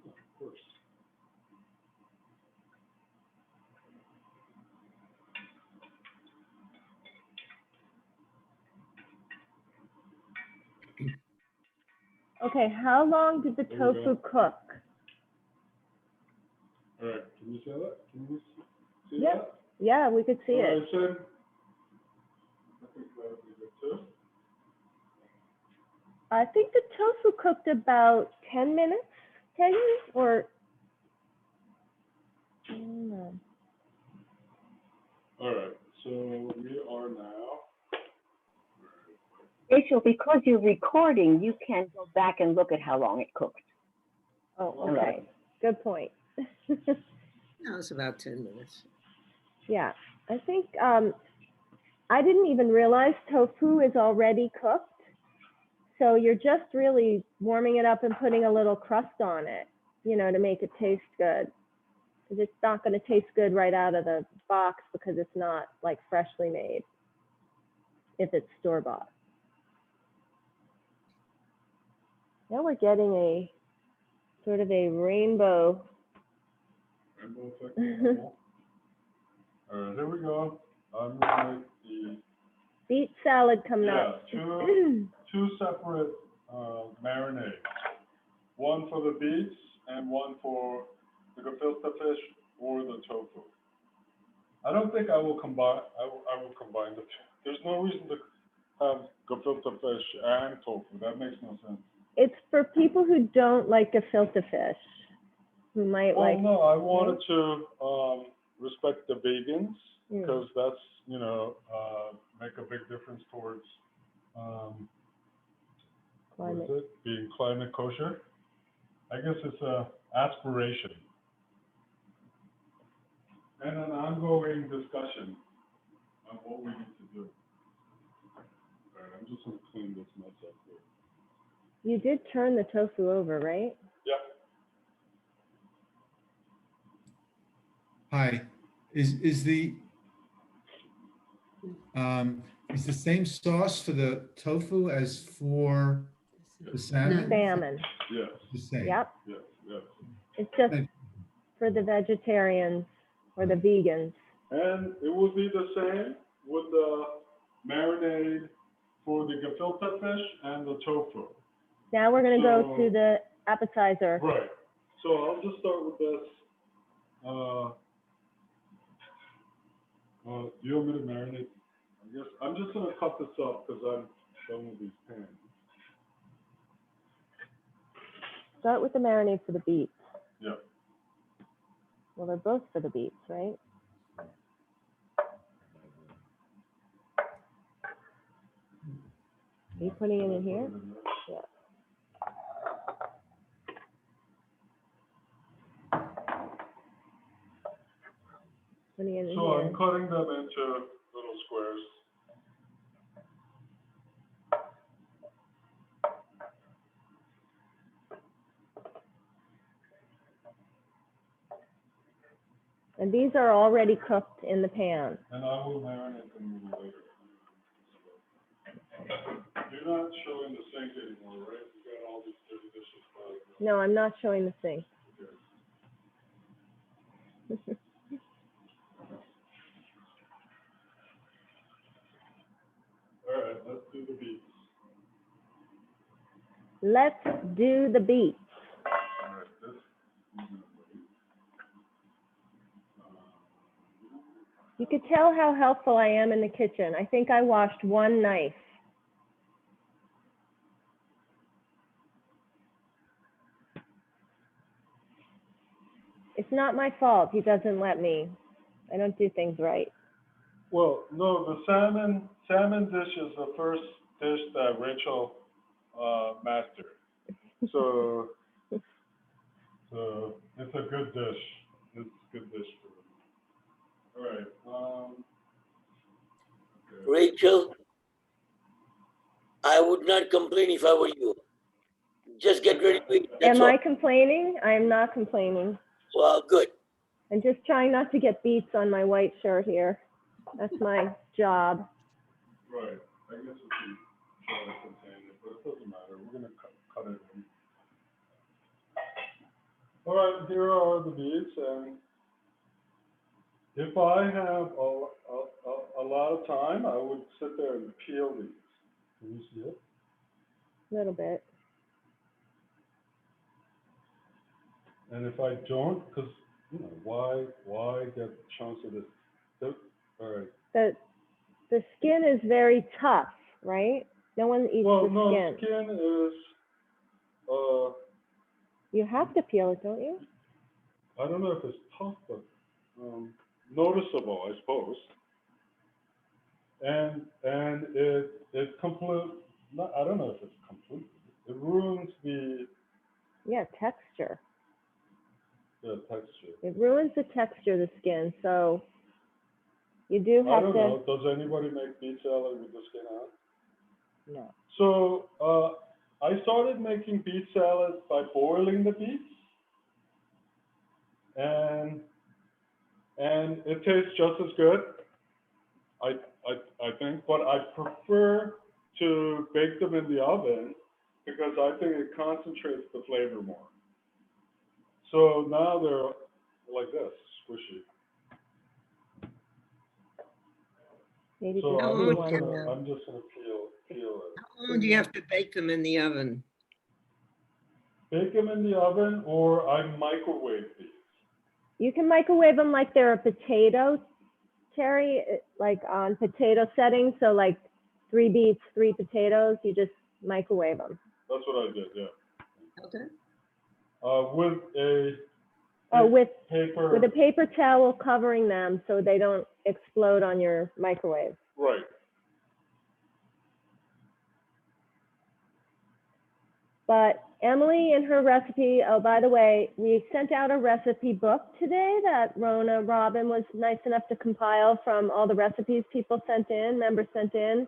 Of course. Okay, how long did the There we tofu go. cook? All right, can you see that? Can you see Yeah. that? Yeah, we could see So it. I said, I think that would be good too. I think the tofu cooked about 10 minutes, Taegun, or I don't know. All right, so we are now. Rachel, because you're recording, you can go back and look at how long it cooked. Oh, All right. okay. Good point. No, it's about 10 minutes. Yeah, I think I didn't even realize tofu is already cooked. So you're just really warming it up and putting a little crust on it, you know, to make it taste good. 'Cause it's not going to taste good right out of the box because it's not like freshly made if it's store-bought. Now we're getting a sort of a rainbow. Rainbow effect. All right, here we go. I'm gonna make the Beet salad coming up. two separate marinades. One for the beets and one for the gefilte fish or the tofu. I don't think I will combine. I will combine the two. There's no reason to have gefilte fish and tofu. That makes no sense. It's for people who don't like gefilte fish, who might Well, like. no, I wanted to respect the vegans Mm. because that's, you know, make a big difference towards what is Climate. it? Being climate kosher. I guess it's a aspiration and an ongoing discussion on what we need to do. All right, I'm just gonna clean this mess up here. You did turn the tofu over, right? Yeah. Hi, is the same sauce for the tofu as for The salmon? salmon. Yes, The same. Yep, yes, yes. it's just Thank for the vegetarians or the vegans. And it will be the same with the marinade for the gefilte fish and the tofu. Now we're gonna go to So- the appetizer. Right. So I'll just start with this. Do you want me to marinate? I guess I'm just gonna cut this up because I'm done with these pans. Start with the marinade for the beets. Yeah. Well, they're both for the beets, right? Are you putting it in here? Yeah. Putting it in So I'm here. cutting them into little squares. And these are already cooked in the pan. And I will marinate them a little later. You're not showing the sink anymore, right? You got all these dirty dishes. No, I'm not showing the sink. All right, let's do the beets. Let's do the beets. All right, this. You could tell how helpful I am in the kitchen. I think I washed one knife. It's not my fault. He doesn't let me. I don't do things right. Well, no, the salmon dish is the first dish that Rachel mastered. So it's a good dish. It's a good dish for them. All right. Okay. Rachel, I would not complain if I were you. Just get ready to eat. That's Am all. I complaining? I am not complaining. Well, good. I'm just trying not to get beets on my white shirt here. That's my job. Right. I guess if you try to contain it, but it doesn't matter. We're gonna cut it in. All right. Here are the beets, and if I have a lot of time, I would sit there and peel these. Can you see it? A little bit. And if I don't, because, you know, why get chunks of this? All right. The skin is very tough, right? No one eats Well, the no, skin. skin is, You have to peel it, don't you? I don't know if it's tough, but noticeable, I suppose. And it complete. I don't know if it's complete. It ruins the Yeah, texture. texture. It ruins the texture of the skin, so you do I have don't to. know. Does anybody make beet salad with the skin out? No. So I started making beet salad by boiling the beets, and it tastes just as good. I think, but I prefer to bake them in the oven because I think it concentrates the flavor more. So now they're like this, squishy. Maybe So just How I'm do long just one can, gonna, more. I'm just gonna peel it. How long do you have to bake them in the oven? Bake them in the oven, or I microwave these. You can microwave them like they're a potato, Terry, like on potato settings. So like 3 beets, 3 potatoes, you just microwave them. That's what I did, yeah. Okay. With a Oh, with paper. a paper towel covering them so they don't explode on your microwave. Right. But Emily in her recipe, oh, by the way, we sent out a recipe book today that Rona Robin was nice enough to compile from all the recipes people sent in, members sent in.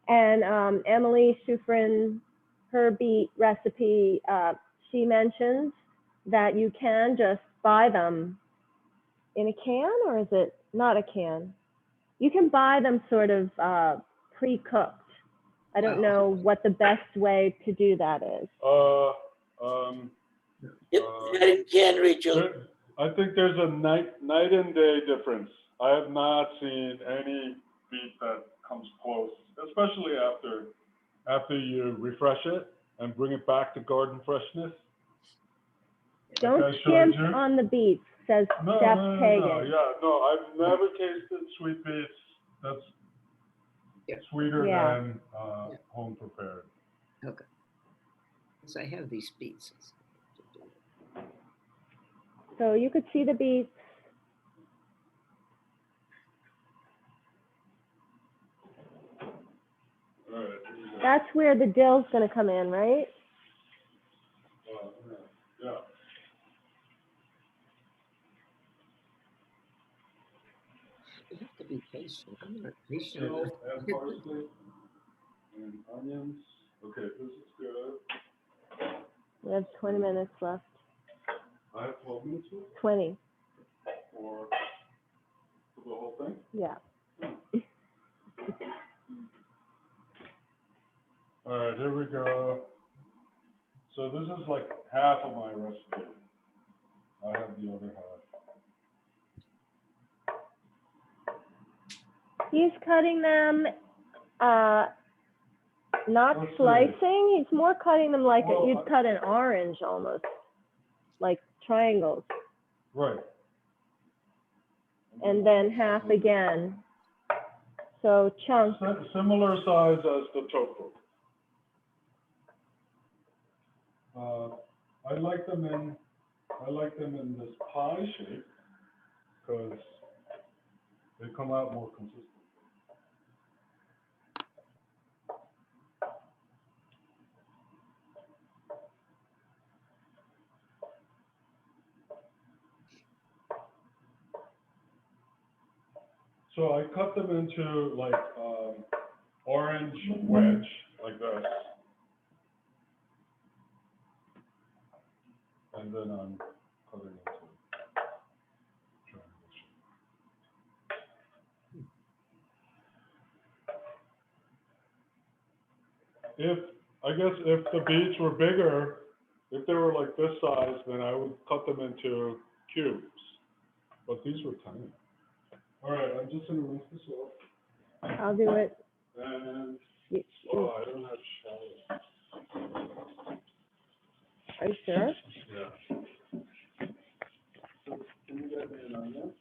And Emily Schufrin, her beet recipe, she mentions that you can just buy them in a can, or is it not a can? You can buy them sort of pre-cooked. I don't know what the best way to do that is. They're in can, Rachel. I think there's a night and day difference. I have not seen any beet that comes close, especially after you refresh it and bring it back to garden freshness. Don't Like I showed skimp you. on the beets, says No, Chef no, Taegun. I've never tasted sweet beets that's Yeah. sweeter Yeah. than home prepared. Okay. Because I have these beets. So you could see the beets. All right. That's where the dill's gonna come in, right? Yeah. You have to be patient. I'm not patient. Salt and parsley and onions. Okay, this is good. We have 20 minutes left. I have 12 minutes left 20, for the whole thing. yeah. All right, here we go. So this is like half of my recipe. I have the other half. He's cutting them, not Let's see. slicing. He's more cutting them like Well, you'd cut an orange almost, like triangles, Right. and then half again. So chunks. Similar size as the tofu. I like them in this pie shape because they come out more consistent. So I cut them into like orange wedge, like this. And then I'm cutting into triangle shape. If the beets were bigger, if they were like this size, then I would cut them into cubes. But these were tiny. All right, I'm just gonna rinse this off. I'll do it. And, I don't have shower. Are you sure? Yeah. So, can you get me an onion?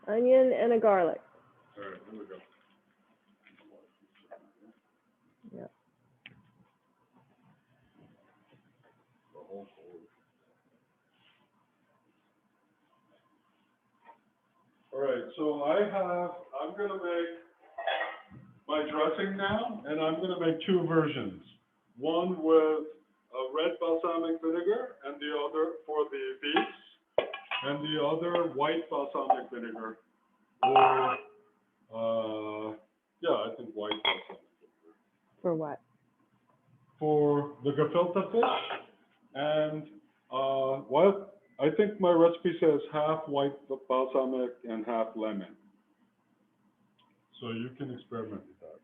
Onion and a garlic. All right, here we go. Yeah. The whole clove. All right, so I'm gonna make my dressing now, and I'm gonna make two versions. One with a red balsamic vinegar, and the other for the beets, and the other white balsamic vinegar. Or, I think white balsamic vinegar. For what? For the gefilte fish, and I think my recipe says half white balsamic and half lemon. So you can experiment with that.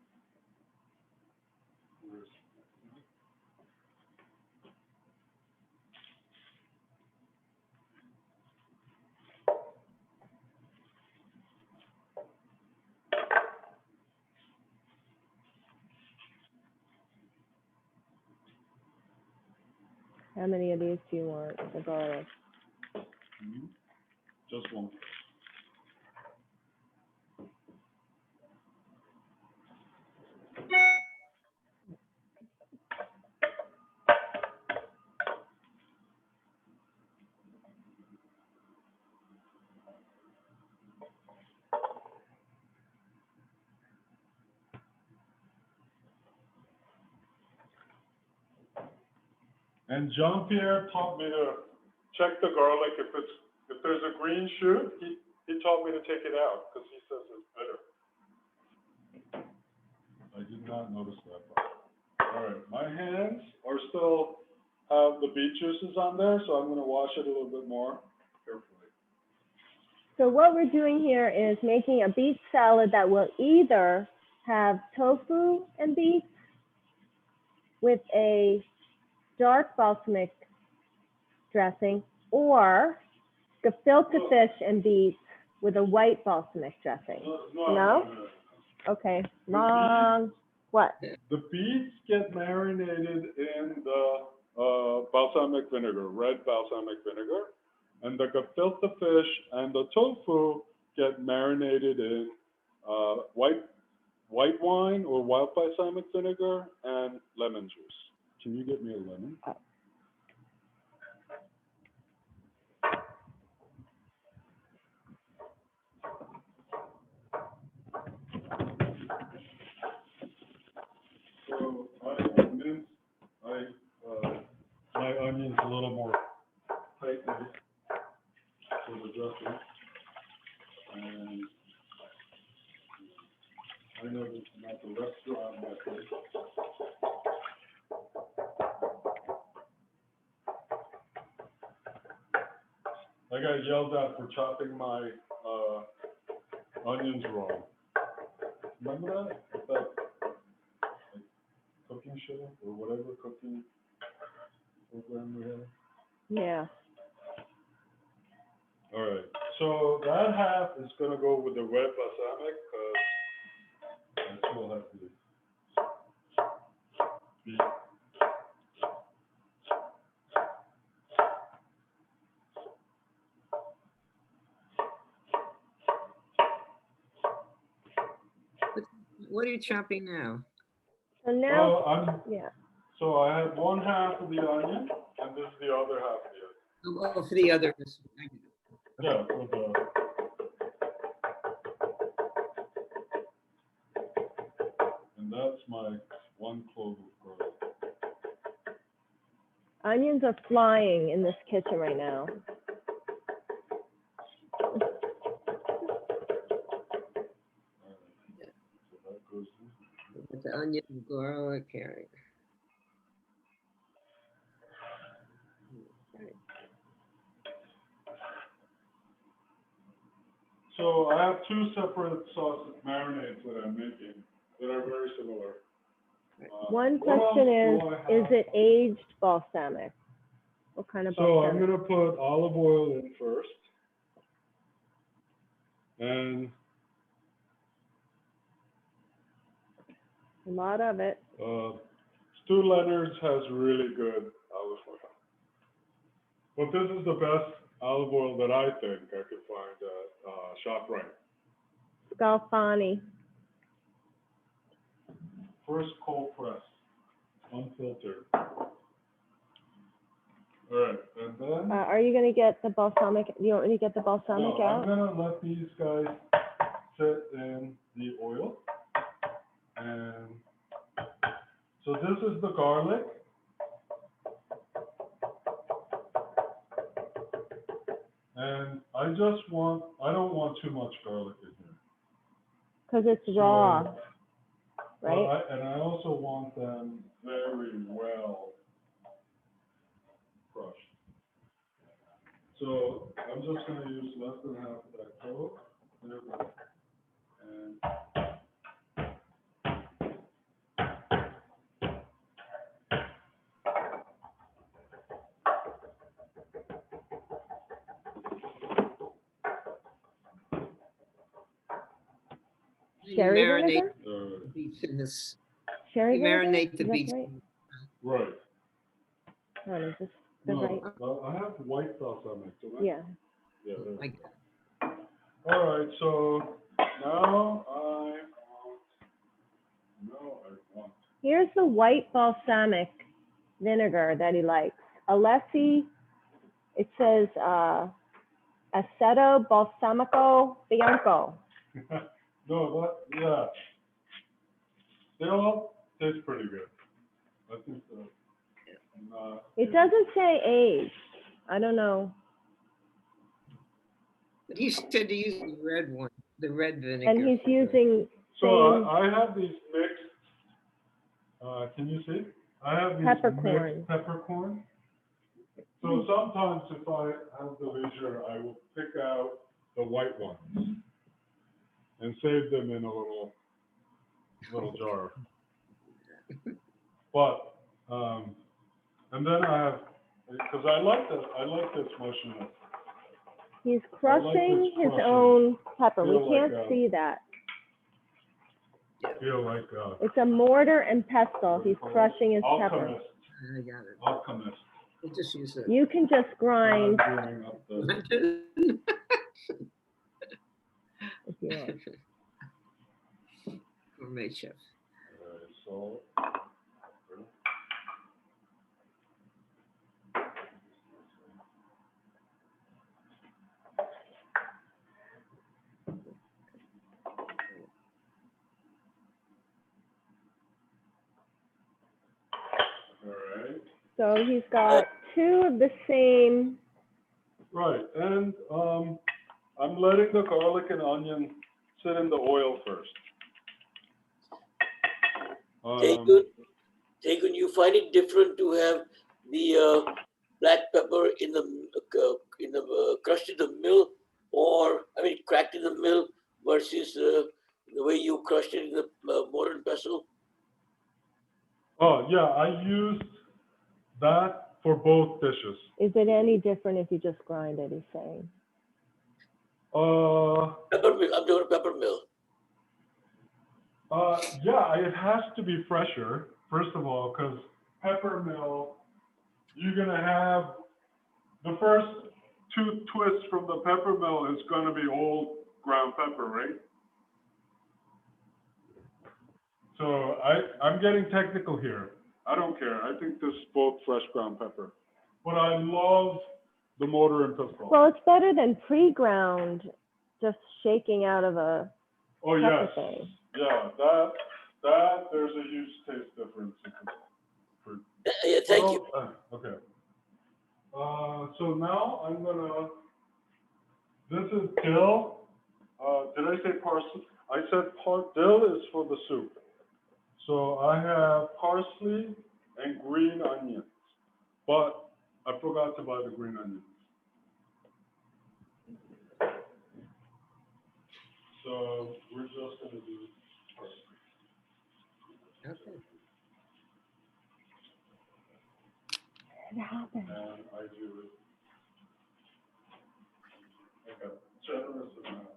How many of these do you want, the garlic? Just one. And Jean-Pierre taught me to check the garlic if there's a green shoot. He taught me to take it out because he says it's bitter. I did not notice that part. All right, my hands are still have the beet juices on there, so I'm going to wash it a little bit more. So what we're doing here is making a beet salad that will either have tofu and beets with a dark balsamic dressing, or gefilte fish and beets with a white balsamic dressing. No? Okay, wrong. What? The beets get marinated in the balsamic vinegar, red balsamic vinegar, and the gefilte fish and the tofu get marinated in white wine or wild balsamic vinegar and lemon juice. Can you get me a lemon? So I mince my onions a little more tightly for the dressing. And I know this is not the restaurant method. I got yelled at for chopping my onions wrong. Remember that? With that like, cooking show or whatever cooking program we had? Yeah. All right. So that half is gonna go with the red balsamic because I still have to be. What are you chopping now? So now, Oh, so I have one half of the onion, and this is the other half of the onion. Oh, for the other. Yeah, for the. And that's my one clove of garlic. onions are flying in this kitchen right now. So that goes in. With the onion and garlic carrot. So I have two separate sauce marinades that I'm making that are very similar. One what question else do I is have? it aged balsamic? What kind of So I'm balsamic? gonna put olive oil in first. And A lot of it. Stu Leonard's has really good olive oil. But this is the best olive oil that I think I could find at ShopRite. Scalfani. First cold press, unfiltered. All right, and then. Are you gonna get the balsamic? You want me to get the balsamic No, out? I'm gonna let these guys sit in the oil. And so this is the garlic. And I don't want too much garlic in here. Because it's raw, right? Well, and I also want them very well crushed. So I'm just gonna use less than half of that clove. There we go. And Sherry Marinate vinegar? the beets in this. Sherry You vinegar? marinate the Is that beets. right? right. Oh, is this the No, right? I have white balsamic, don't I? Yeah. Yeah. there we Like, go. All right, so now I want. Here's the white balsamic vinegar that he likes. Alessi, it says Aceto Balsamico Bianco. No, yeah. They all taste pretty good. I think so. It doesn't say aged. I don't know. but he said to use the red one, the red vinegar. And he's using So same I have these mixed, can you see? I have these peppercorn. mixed peppercorn. So sometimes if I have the leisure, I will pick out the white ones, and save them in a little jar. But and then I have, because I like this mushiness. He's crushing his crushing. own pepper. Feel We can't like, see that. Feel like It's a mortar and pestle. He's crushing his pepper. alchemist. I got it. Alchemist. We'll just use it. You can just grind Doing up the, if you want. Gourmet chef. so. All right. So he's got two of the same. Right, and I'm letting the garlic and onion sit in the oil first. Taegun, you find it different to have the black pepper in the crushed in the mill, or I mean cracked in the mill, versus the way you crushed it in the mortar and pestle? Oh yeah, I used that for both dishes. Is it any different if you just grind it, he's saying? Peppermill. I'm doing peppermill. Yeah, it has to be fresher, first of all, because peppermill, you're gonna have the first two twists from the peppermill is gonna be old ground pepper, right? So I'm getting technical here. I don't care. I think this is both fresh ground pepper. But I love the mortar and pestle. Well, it's better than pre-ground, just shaking out of a Oh, pepper yes. thing. Yeah, that there's a huge taste difference. Yeah, thank you. Okay. So now I'm gonna, this is dill. Did I say parsley? I said dill is for the soup. So I have parsley and green onions, but I forgot to buy the green onions. So we're just gonna do parsley. Okay. It happened. And I do like a generous amount.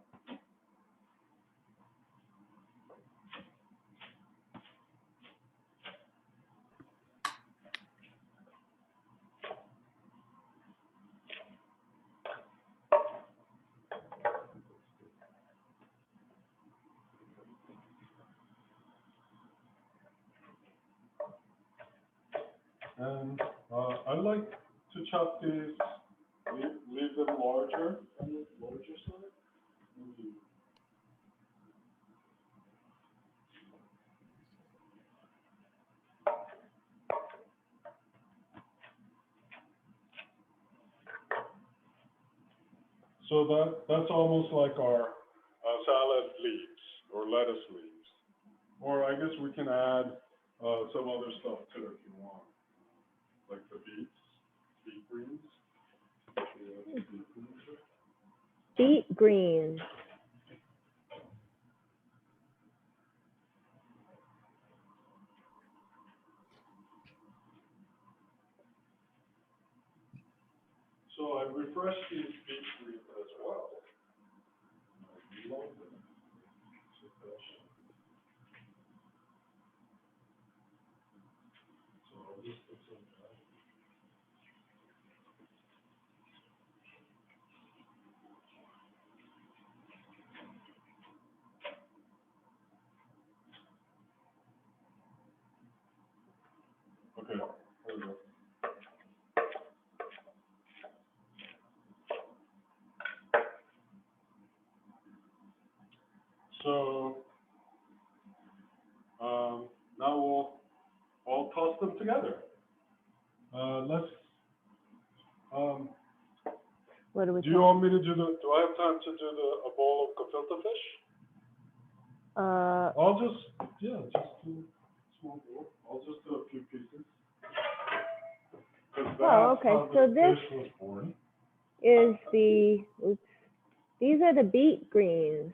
And I like to chop these, leave them larger on the larger side. So that's almost like our salad leaves or lettuce leaves. Or I guess we can add some other stuff too if you want, like the beet greens. Beet greens. So I refreshed these beet greens as well. I love them. So I'll just put some back. Okay, there we go. So now we'll all toss them together. Let's. What do we Do you call want me to do I have time to do a bowl of gefilte fish? I'll just do a small bowl. I'll just do a few pieces. Oh, okay. So this fish was born. is the These are the beet greens,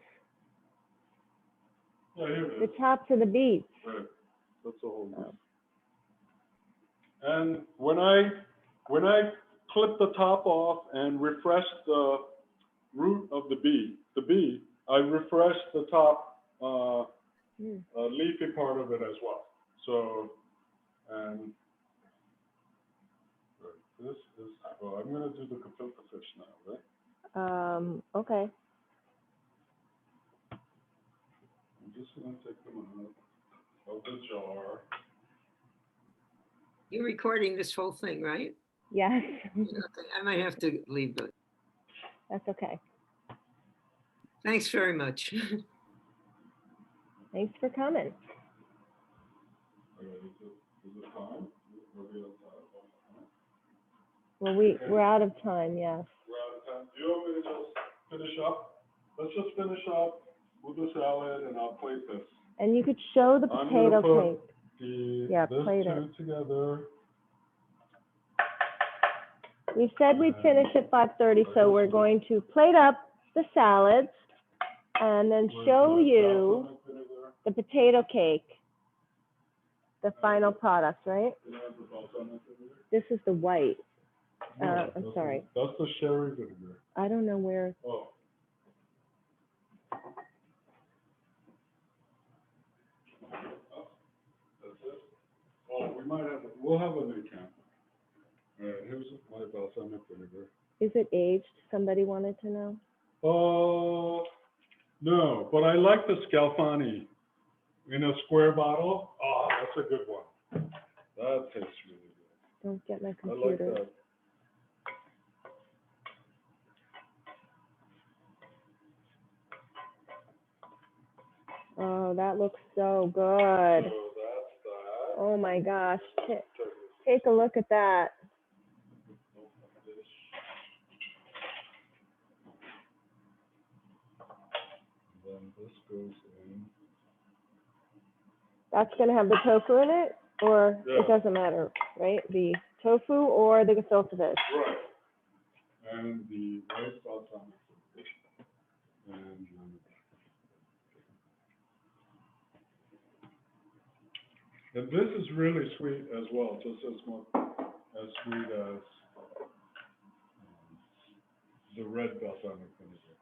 Yeah, here it the is. tops of the beets. Right. That's the whole Oh. leaf. And when I clip the top off and refresh the root of the beet, I refresh the top leafy part of it as well. So, and this is, well, I'm going to do the gefilte fish now, right? Okay. I'm just going to take them out of the jar. You're recording this whole thing, right? Yes, Okay, I might have to leave, but that's okay. thanks very much. Thanks for coming. Okay, is it time? Are we out of time? Well, we're out of time, yes. We're out of time. Do you want me to just finish up? Let's just finish up with the salad and I'll plate this. And you could show the I'm potato gonna cake. put this plate two it. together. We said we'd finish at 5:30, so we're going to plate up the salads and then show you the potato cake, the final product, right? This is the white. I'm sorry. That's the sherry vinegar. I don't know where. Oh. That's it. Oh, we'll have a new can. All right, here's my balsamic vinegar. Is it aged? Somebody wanted to know. No, but I like the Scalfani in a square bottle. Oh, that's a good one. That tastes really good. Don't get my I like computer. that. Oh, that looks so good. So that's that. Oh my gosh. Take a look at that. Then this goes in. That's gonna have the tofu in it, or Yeah. it doesn't matter, right? The tofu or the gefilte fish. Right. And the white balsamic vinegar. And this is really sweet as well, just as much as sweet as the red balsamic vinegar.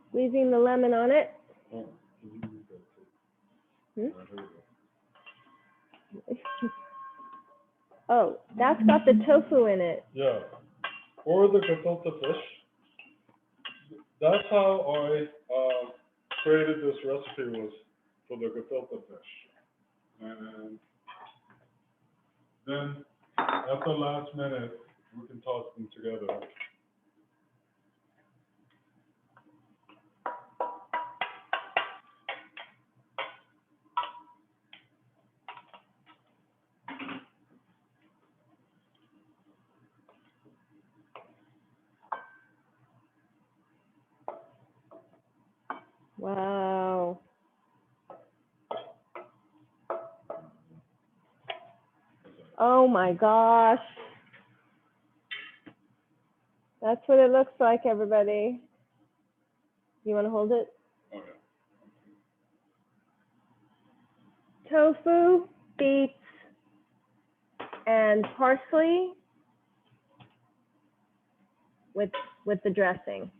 Squeezing the lemon on it. Oh, can you read that too? Hmm? Here we go. Oh, that's got the tofu in it. Yeah, or the gefilte fish. That's how I created this recipe, was for the gefilte fish. And then at the last minute, we can toss them together. Wow. Oh my gosh. That's what it looks like, everybody. You want to hold it? Okay. Tofu, beets, and parsley with the dressing.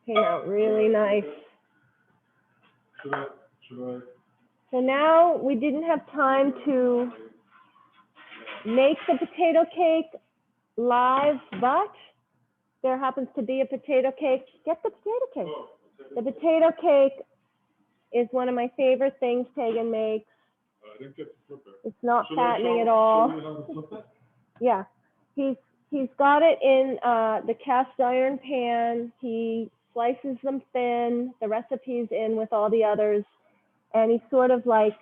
Came out really nice. Should I? So now we didn't have time to make the potato cake live, but there happens to be a potato cake. Get the potato cake. Oh, The potato cake is one of my favorite things Taegun makes. I didn't get to flip it. It's not Should I fattening show at all. you how to flip it? Yeah, he's got it in the cast iron pan. He slices them thin. The recipe's in with all the others, and he sort of like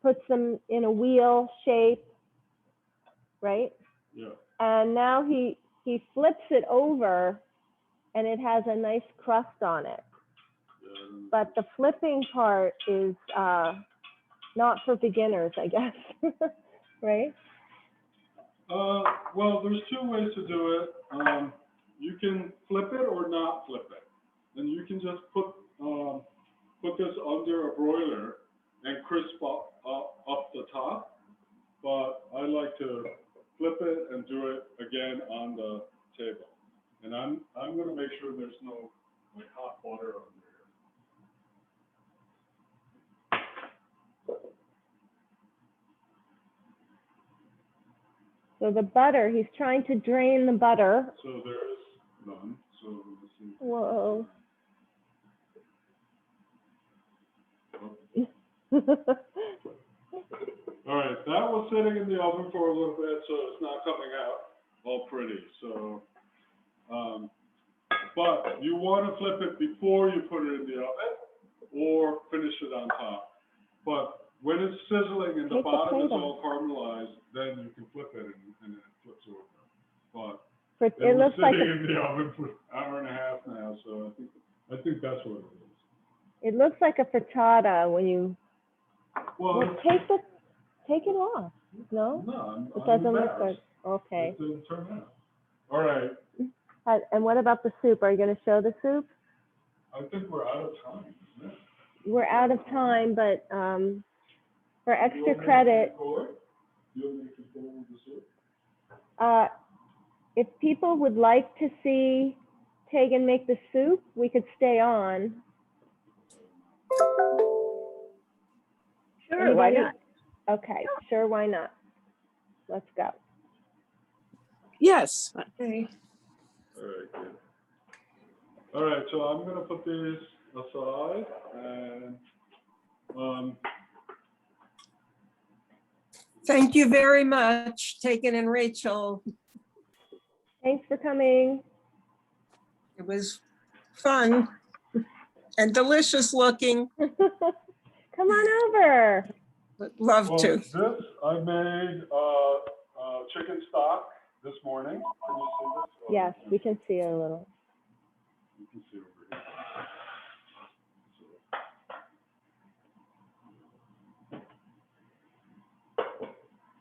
puts them in a wheel shape, right? Yeah. And now he he flips it over and it has a nice crust on it. But the flipping part is not for beginners, I guess, right? Well, there's two ways to do it. You can flip it or not flip it. And you can just put this under a broiler and crisp up the top. But I like to flip it and do it again on the table. And I'm going to make sure there's no like hot water on there. So the butter, he's trying to drain the butter. So there is none. So let's see. Whoa. All right, that was sitting in the oven for a little bit, so it's not coming out all pretty. So, but you want to flip it before you put it in the oven, or finish it on top. But when it's sizzling and the bottom is all caramelized, then you can flip it and it flips over. But It looks like sitting in the oven for an hour and a half now, so I think that's what it is. it looks like a frittata when you Well, take it off. No? No, It doesn't look like, okay. It didn't turn out. All right. And what about the soup? Are you going to show the soup? I think we're out of time, isn't it? We're out of time, but for extra credit, if people would like to see Taegun make the soup, we could stay on. Sure, why Anybody? not? Okay, sure, why not? Let's go. Yes. All Okay. right, good. All right, so I'm gonna put these aside and Thank you very much, Taegun and Rachel. Thanks for coming. It was fun and delicious looking. Come on over. Love well, to. this I made chicken stock this morning. Can you see this? Oh, Yes, we can see it a little. You can see over here.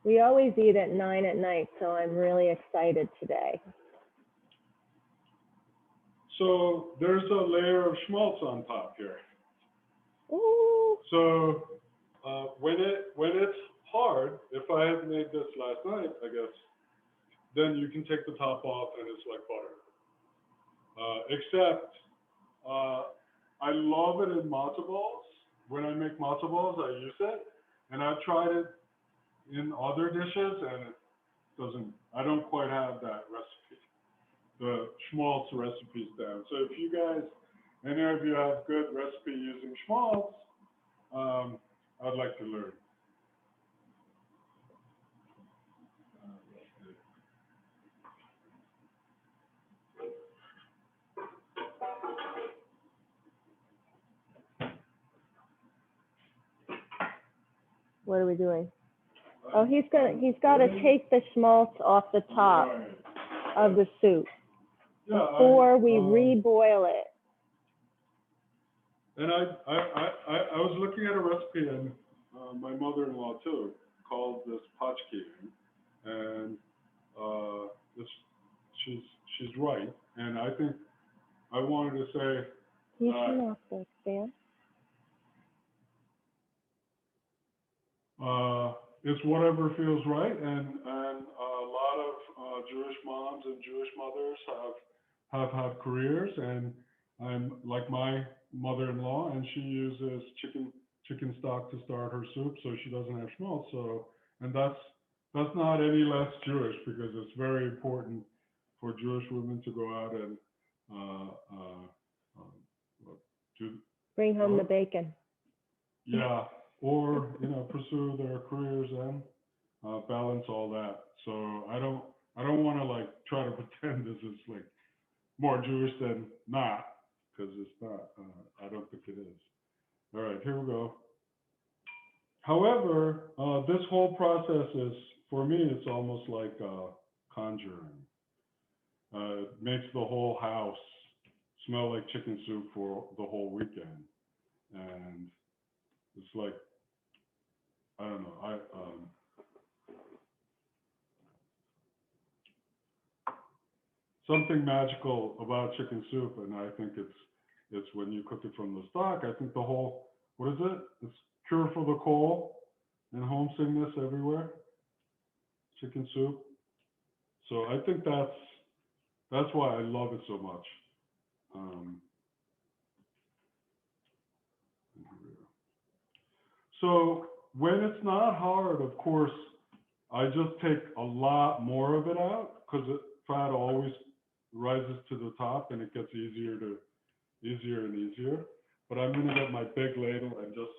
We always eat at 9 at night, so I'm really excited today. So there's a layer of schmaltz on top here. Ooh. So when it's hard, if I had made this last night, I guess, then you can take the top off and it's like butter. Except I love it in matzo balls. When I make matzo balls, I use it, and I've tried it in other dishes, and it doesn't. I don't quite have that recipe. The schmaltz recipe's down. So if you guys, any of you have good recipe using schmaltz, I'd like to learn. What are we doing? Oh, he's got to take the schmaltz off the top of the soup before we reboil it. And I was looking at a recipe, and my mother-in-law too called this pachki, and she's right. And I think I wanted to say Can you turn off the fan? It's whatever feels right, and a lot of Jewish moms and Jewish mothers have had careers, and I'm like my mother-in-law, and she uses chicken stock to start her soup, so she doesn't have schmaltz. So, and that's not any less Jewish, because it's very important for Jewish women to go out and Bring home the bacon. Yeah, or pursue their careers and balance all that. So I don't want to like try to pretend this is like more Jewish than not, because it's not. I don't think it is. All right, here we go. However, this whole process is, for me, it's almost like conjuring. It makes the whole house smell like chicken soup for the whole weekend. And it's like, I don't know, something magical about chicken soup, and I think it's when you cook it from the stock. I think the whole, what is it? It's cure for the cold and homesickness everywhere. Chicken soup. So I think that's why I love it so much. So when it's not hard, of course, I just take a lot more of it out because fat always rises to the top and it gets easier and easier. But I'm gonna get my big ladle and just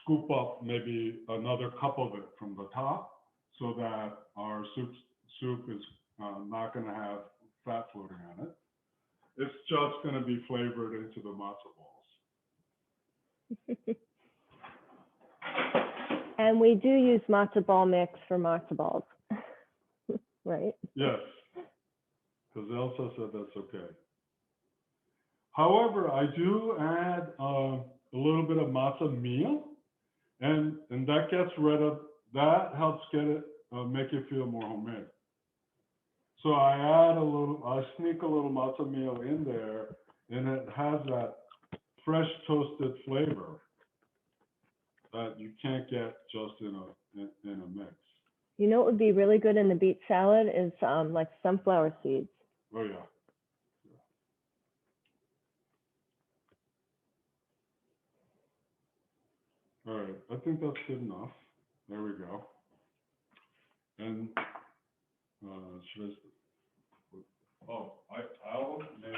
scoop up maybe another cup of it from the top so that our soup is not gonna have fat floating on it. It's just gonna be flavored into the matzo balls. And we do use matzo ball mix for matzo balls, right? Yes, because Elsa said that's okay. However, I do add a little bit of matzo meal, and that gets rid of, that helps get it, make it feel more homemade. So I sneak a little matzo meal in there, and it has that fresh toasted flavor that you can't get just in a mix. You know what would be really good in the beet salad is like sunflower seeds. Oh yeah. All right, I think that's good enough. There we go. And should I? Oh, I'll make.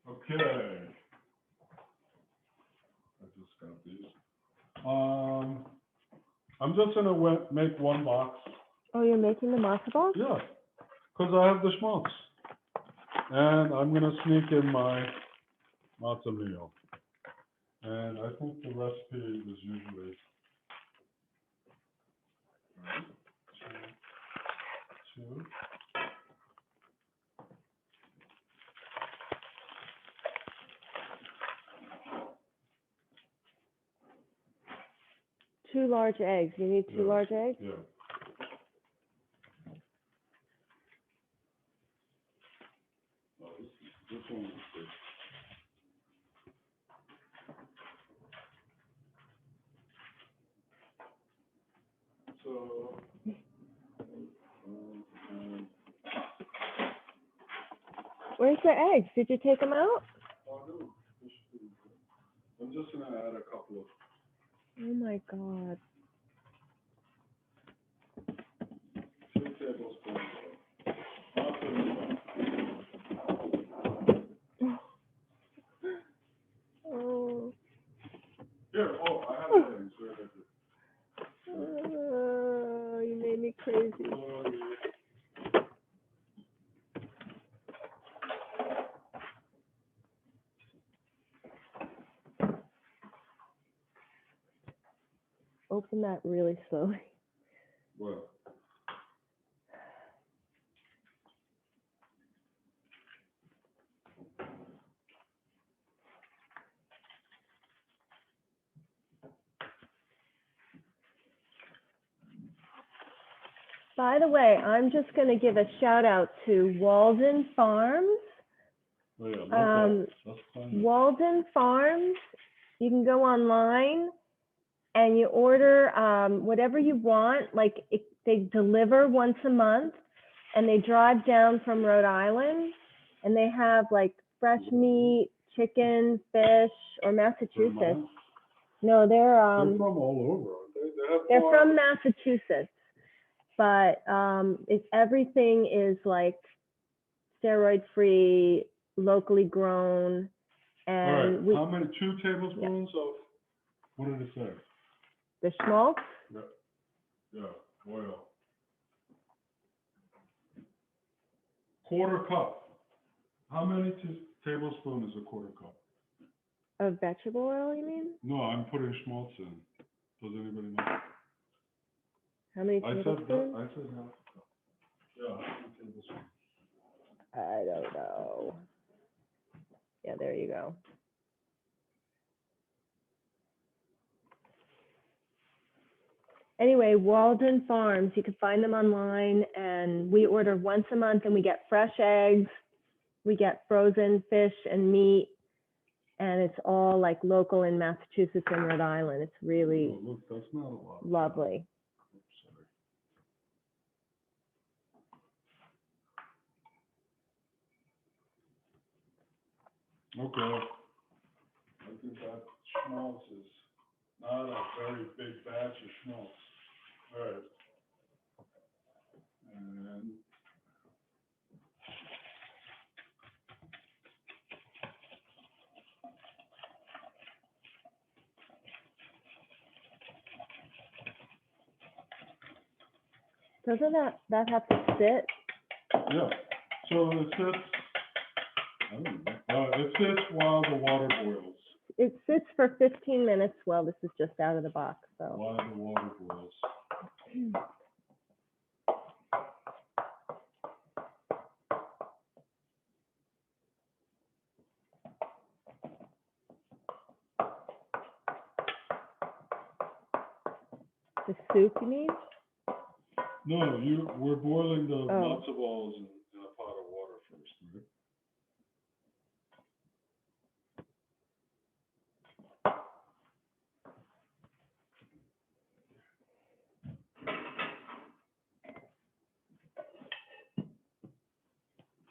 Okay. I just got these. I'm just gonna make one box. Oh, you're making the matzo balls? Yeah, because I have the schmaltz. And I'm gonna sneak in my matzo meal. And I think the recipe is usually two. Two large eggs. You need two large eggs? Yeah. Oh, this one is good. So, Where's the eggs? Did you take them out? oh no, I'm just gonna add a couple of. Oh my God. 2 tablespoons of Oh. Here, I have things. You made me crazy. Open that really slowly. What? By the way, I'm just going to give a shout out to Walden Farms. Oh yeah, that's fine. Walden Farms, you can go online and you order whatever you want. Like they deliver once a month and they drive down from Rhode Island and they have like fresh meat, chicken, fish, or Massachusetts. No, they're from all over. They're from Massachusetts, but everything is like steroid free, locally grown. And all right, how many? 2 tablespoons of, what did it say? The schmaltz? Yeah, oil. quarter cup. How many tablespoons is a quarter cup? Of vegetable oil, you mean? No, I'm putting schmaltz in. Does anybody know? How many I said tablespoons? half a cup. Yeah, half a tablespoon. I don't know. Yeah, there you go. Anyway, Walden Farms, you can find them online, and we order once a month, and we get fresh eggs, we get frozen fish and meat, and it's all like local in Massachusetts and Rhode Island. It's really Oh, look, that's not a lot. lovely. Oops, sorry. Okay. I think that schmaltz is not a very big batch of schmaltz. All right. And Doesn't that have to sit? yeah, so it sits, I don't know, it sits while the water boils, It sits for 15 minutes. Well, this is just out of the box, so. while the water boils. The soup, you mean? No, we're boiling the Oh. matzo balls in a pot of water first, right?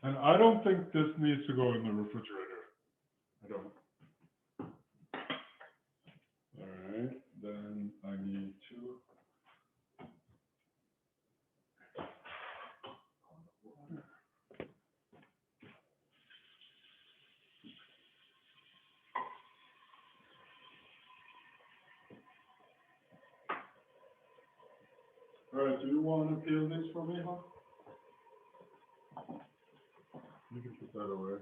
And I don't think this needs to go in the refrigerator. I don't. All right, then I need to. All right, do you want to peel these for me, huh? You can put that away.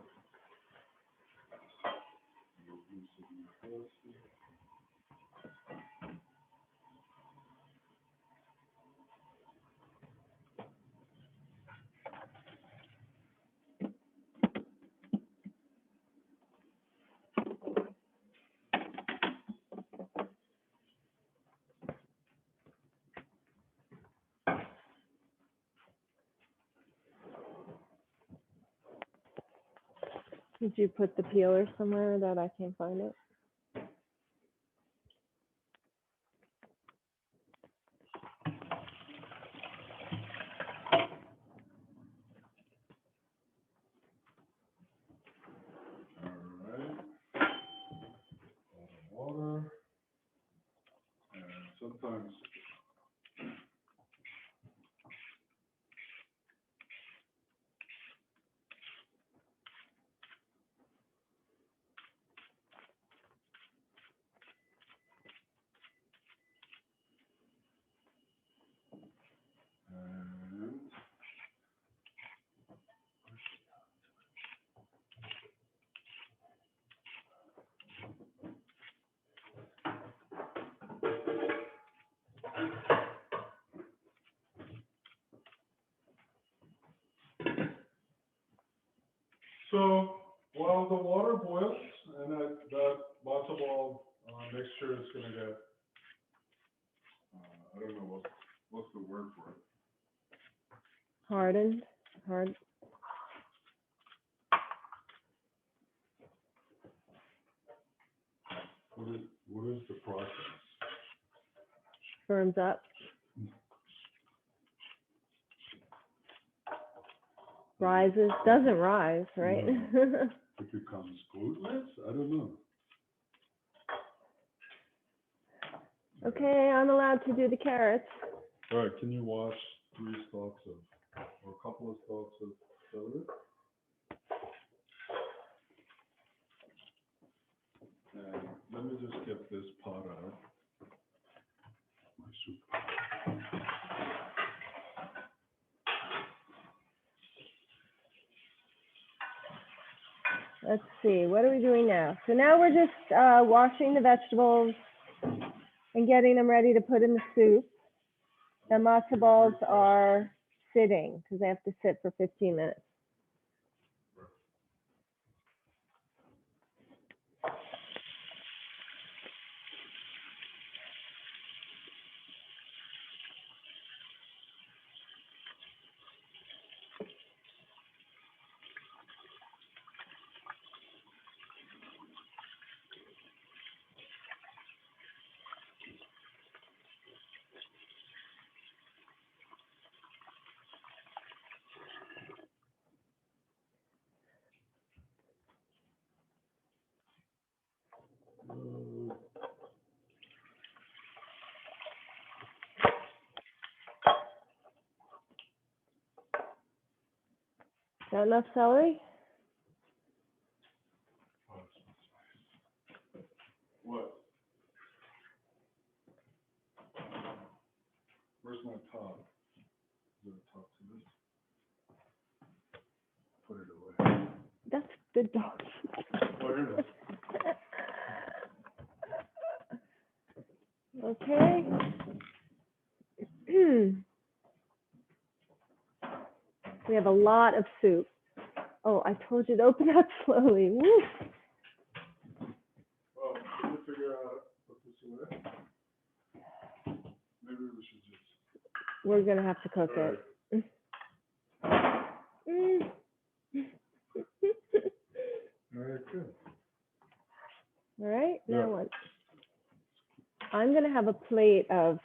Did you put the peeler somewhere that I can't find it? All right. Water. And sometimes. And. So while the water boils and that matzo ball mixture is gonna get, I don't know what's the word for it. Hardened, hard. What is the process? Firms up. Rises, doesn't rise, right? No. It becomes glutenous? I don't know. Okay, I'm allowed to do the carrots. All right, can you wash 3 stalks of, or a couple of stalks of celery? And let me just get this pot out. My soup pot. let's see, what are we doing now? So now we're just washing the vegetables and getting them ready to put in the soup. The matzo balls are sitting because they have to sit for 15 minutes. Is that enough celery? What? Where's my top? Is there a top to this? Put it away. That's the dog. Oh, here it is. Okay. We have a lot of soup. Oh, I told you to open up slowly. Woo. Well, can you figure out what this away? Maybe we should just. We're gonna have to cook All it. All right, good. All right, Yeah. now what? I'm gonna have a plate of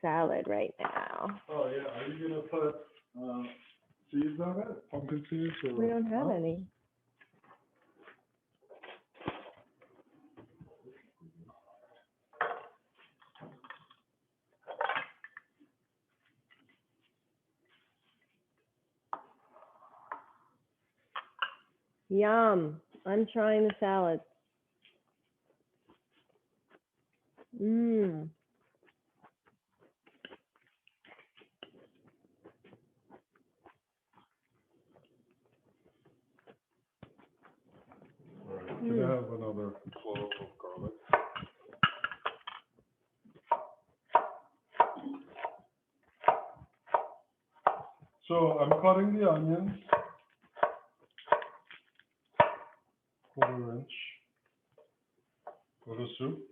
salad right now. Oh, yeah, are you gonna put, seeds on it? Pumpkin seeds or? We don't have no? any. Yum. I'm trying the salad. Mmm. All right, can I have another clove of garlic? So I'm cutting the onions. 1/4 inch for the soup.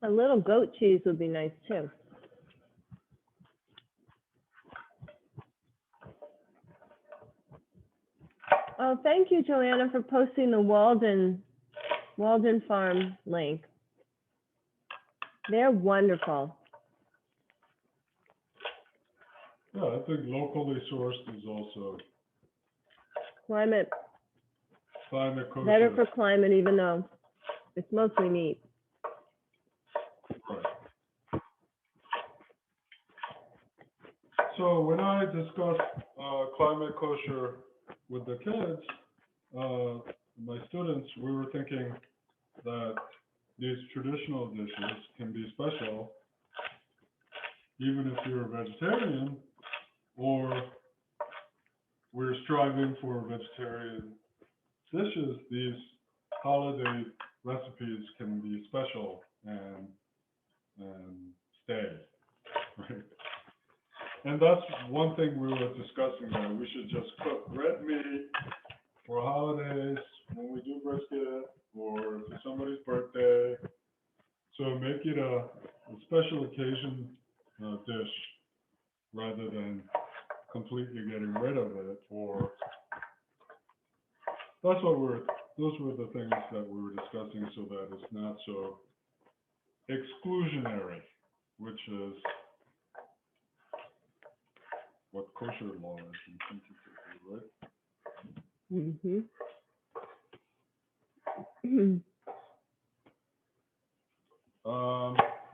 A little goat cheese would be nice too. Oh, thank you, Joanna, for posting the Walden Farm link. They're wonderful. Yeah, I think locally sourced is also Climate, kosher. better for climate, even though it's mostly meat. Right. So when I discussed climate kosher with the kids, my students, we were thinking that these traditional dishes can be special, even if you're a vegetarian, or we're striving for vegetarian dishes. These holiday recipes can be special and stay, right? And that's one thing we were discussing, that we should just cook red meat for holidays, when we do brisket, or for somebody's birthday. So make it a special occasion dish rather than completely getting rid of it. Or those were the things that we were discussing, so that it's not so exclusionary. which is what kosher law is in 2022, right?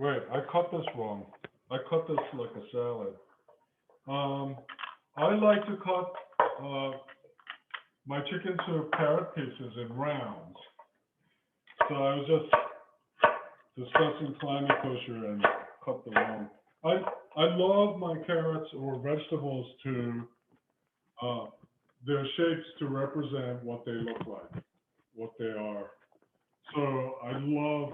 Wait, I cut this wrong. I cut this like a salad. I like to cut my chicken soup carrot pieces in rounds. So I was just discussing climate kosher and cut the wrong. I love my carrots or vegetables to their shapes to represent what they look like, what they are. So I love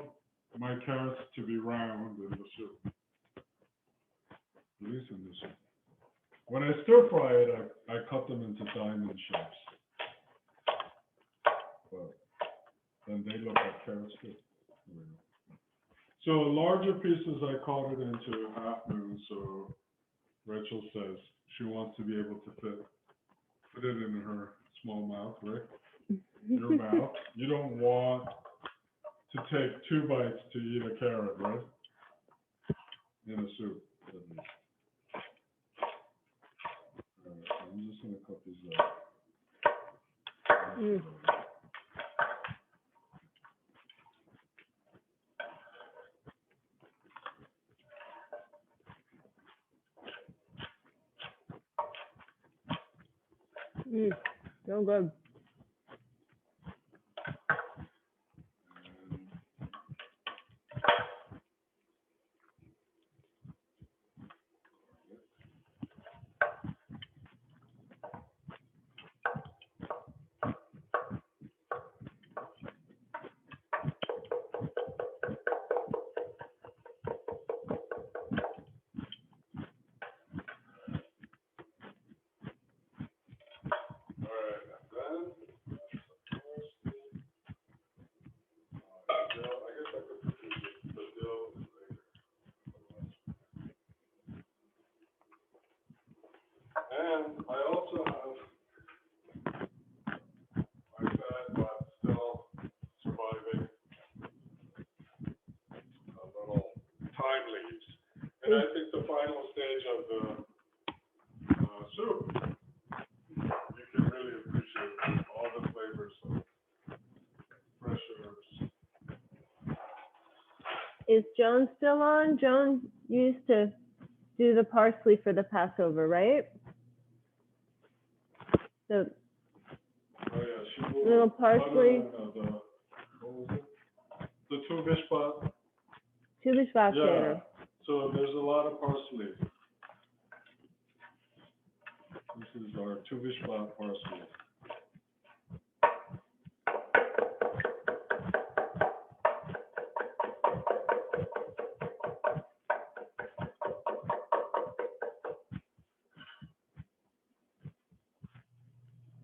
my carrots to be round in the soup. At least in the soup. When I stir fry it, I cut them into diamond shapes. But then they look like carrots too. So larger pieces, I cut it into half moons. So Rachel says she wants to be able to fit it in her small mouth, right? Your mouth. You don't want to take 2 bites to eat a carrot, right? In a soup, at least. Alright, so I'm just gonna cut these out. So good. And I also have my fat but still surviving little thyme leaves. And I think the final stage of the soup, you can really appreciate all the flavors of fresh herbs. Is Joan still on? Joan used to do the parsley for the Passover, right? The little parsley. The two bishpat. Tu b'shvat Yeah. Seder. So there's a lot of parsley. This is our tu b'shvat parsley.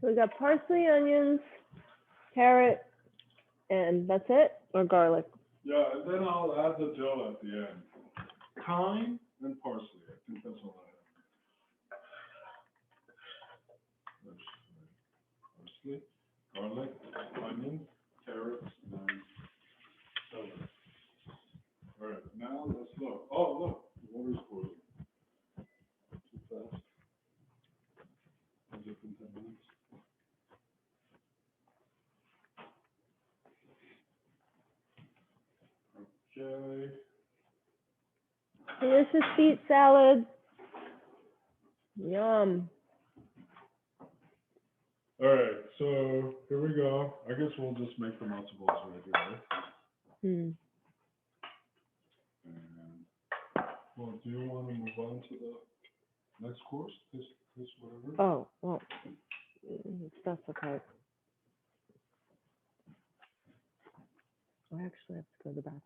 So we got parsley, onions, carrot, and that's it, or garlic? Yeah, and then I'll add the dill at the end. Thyme and parsley. I think that's all I have. Parsley, garlic, onion, carrots, and celery. All right, now let's look. Oh, look, the water's boiling. Too fast. Is it in 10 minutes? Okay. Delicious beet salad. Yum. All right, so here we go. I guess we'll just make the matzo balls right here, right? And, well, do you want to move on to the next course? This whatever? Oh, well, that's okay. I actually have to go to the bathroom.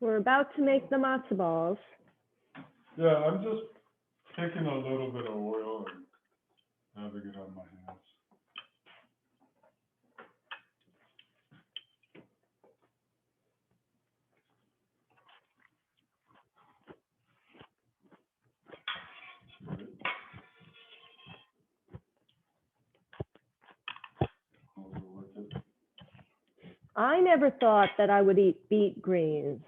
We're about to make the matzo balls. Yeah, I'm just taking a little bit of oil and having it on my hands. I never thought that I would eat beet greens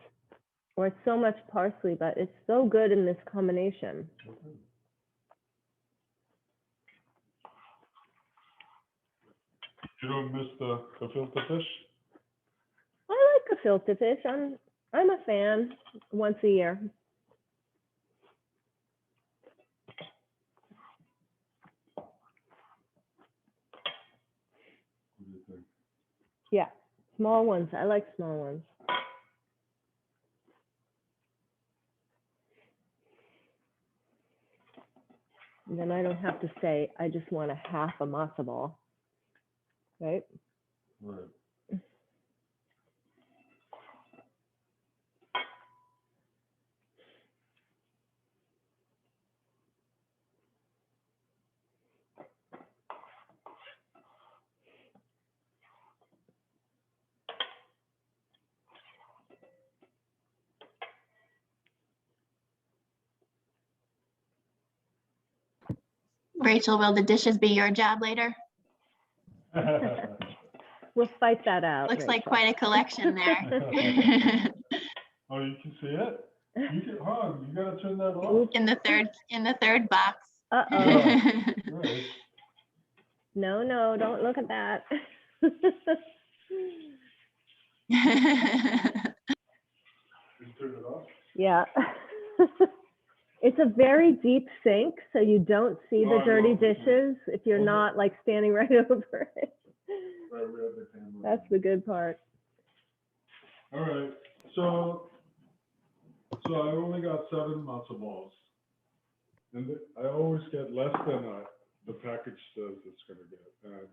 or so much parsley, but it's so good in this combination. You don't miss the filter fish? I like gefilte fish. I'm a fan once a year. What do you think? Yeah, small ones. I like small ones. And then I don't have to say, I just want a half a matzo ball, right? Right. Rachel, will the dishes be your job later? We'll fight that out. Looks like Rachel. quite a collection there. Oh, you can see it? You can, you gotta turn that off. In the third box. Uh-oh. Right. No, don't look at that. You turn it off? Yeah. It's a very deep sink, so you don't see the Oh, I dirty know. dishes if you're Okay. not like standing right over it. Right, we have the camera. That's the good part. All right, so I only got 7 matzo balls. And I always get less than the package says it's gonna get. And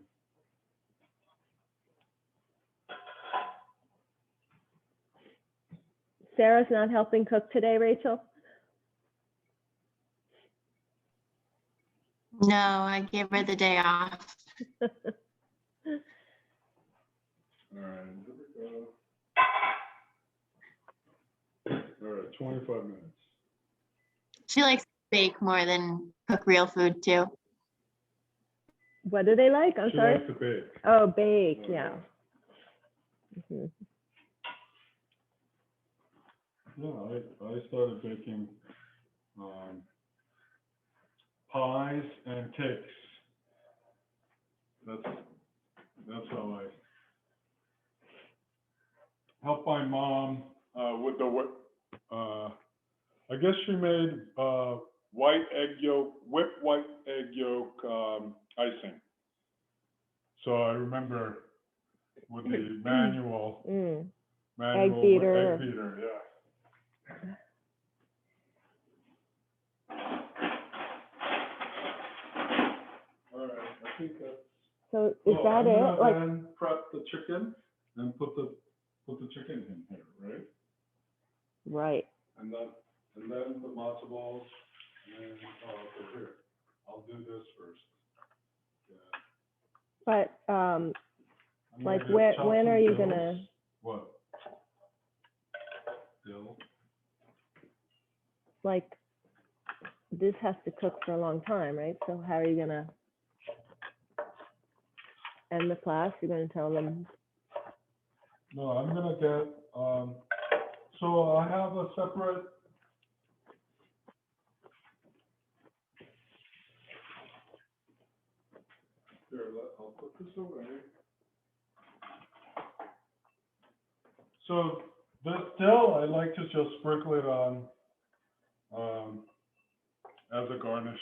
Sarah's not helping cook today, Rachel? No, I gave her the day off. all right, here we go. All right, 25 minutes. She likes to bake more than cook real food too. What do they like? I'm She sorry. likes to bake. Oh, bake, yeah. Mhm. Yeah, I started baking pies and cakes. That's how I helped my mom with the I guess she made white egg yolk, whipped white egg yolk icing. So I remember with the manual Egg beater. egg beater, yeah. All right, I think that's. So is that I'm it? gonna Like, then prep the chicken and put the chicken in here, right? right. And then the matzo balls and over here. I'll do this first. Yeah. But I'm like gonna get chopped when are some you dills. gonna? What? Dill? Like, this has to cook for a long time, right? So how are you gonna end the class? You're gonna tell them? No, I'm gonna get, so I have a separate. Here, I'll put this away. So this dill, I like to just sprinkle it on, as a garnish,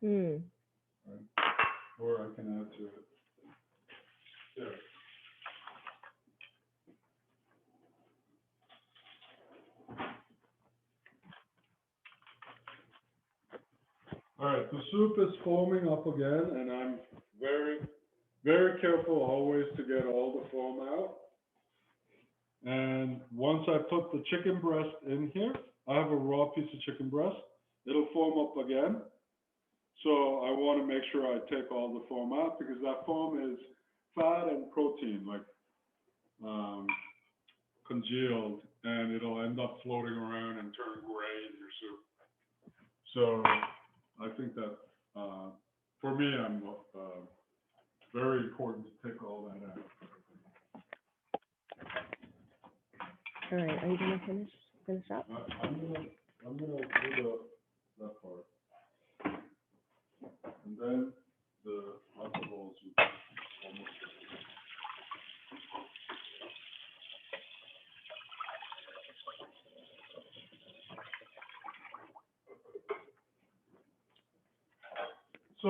right? Or I can add to it. There. All right, the soup is foaming up again, and I'm very, very careful always to get all the foam out. And once I put the chicken breast in here, I have a raw piece of chicken breast. It'll foam up again. So I want to make sure I take all the foam out because that foam is fat and protein, like congealed, and it'll end up floating around and turn gray in your soup. So I think that for me, I'm very important to take all that out. All right, are you gonna finish up? I'm gonna do that part. And then the other balls will be almost ready. So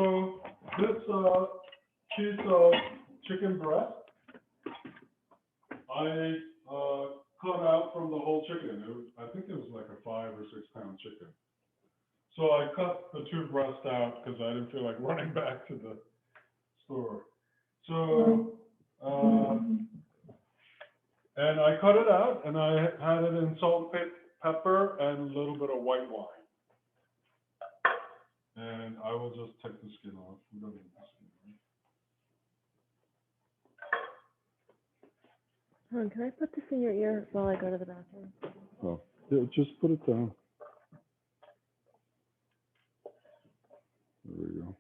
this piece of chicken breast, I cut out from the whole chicken. I think it was like a 5 or 6 pound chicken. So I cut the 2 breasts out because I didn't feel like running back to the store. So, and I cut it out and I had it in salt, pepper, and a little bit of white wine. And I will just take the skin off. We don't need the skin. Hold on, can I put this in your ear while I go to the bathroom? Oh, yeah, just put it down. There we go.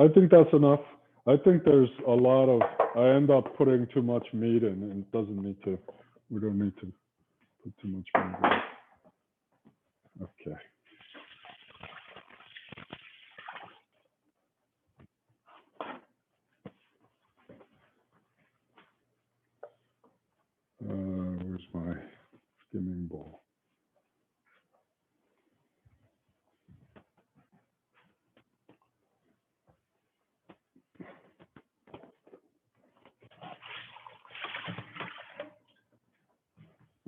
I think that's enough. I think there's a lot of, I end up putting too much meat in and it doesn't need to, we don't need to put too much meat in. Okay. Where's my skimming bowl?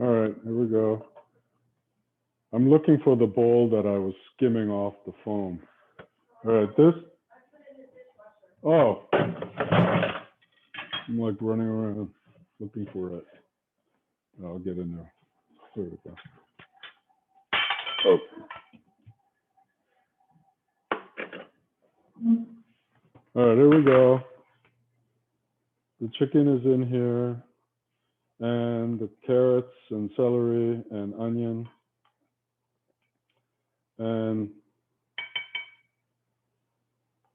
All right, here we go. I'm looking for the bowl that I was skimming off the foam. All right, this. Oh, I'm like running around looking for it. I'll get in there. There we go. Oh. All right, here we go. The chicken is in here, and the carrots and celery and onion. And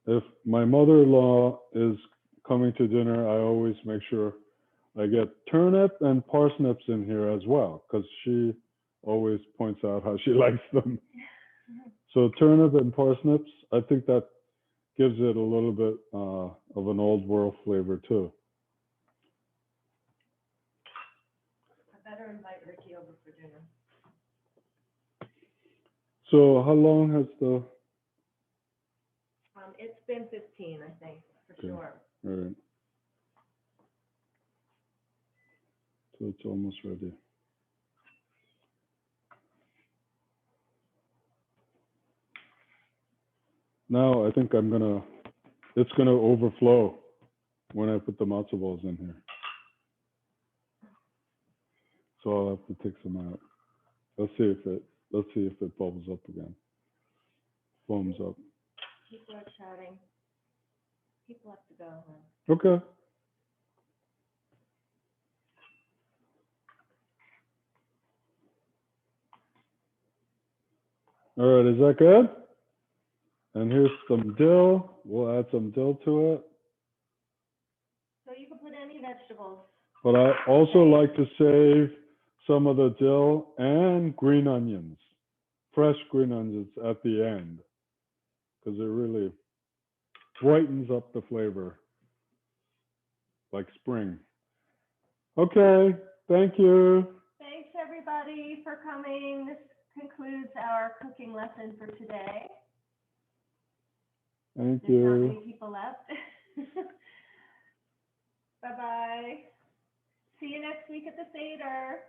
if my mother-in-law is coming to dinner, I always make sure I get turnip and parsnips in here as well, because she always points out how she likes them. So turnip and parsnips, I think that gives it a little bit of an old world flavor too. I better invite Ricky over for dinner. So how long has the? It's been 15, I think, for sure. All right. So it's almost ready. Now I think it's gonna overflow when I put the matzo balls in here. So I'll have to take some out. Let's see if it bubbles up again. Foams up. People are chatting. People have to go now. Okay. All right, is that good? And here's some dill. We'll add some dill to it. So you can put any vegetables. But I also like to save some of the dill and green onions, fresh green onions at the end, because it really brightens up the flavor like spring. Okay, thank you. Thanks, everybody, for coming. This concludes our cooking lesson for today. Thank There's not you. many people left. Bye-bye. See you next week at the Seder.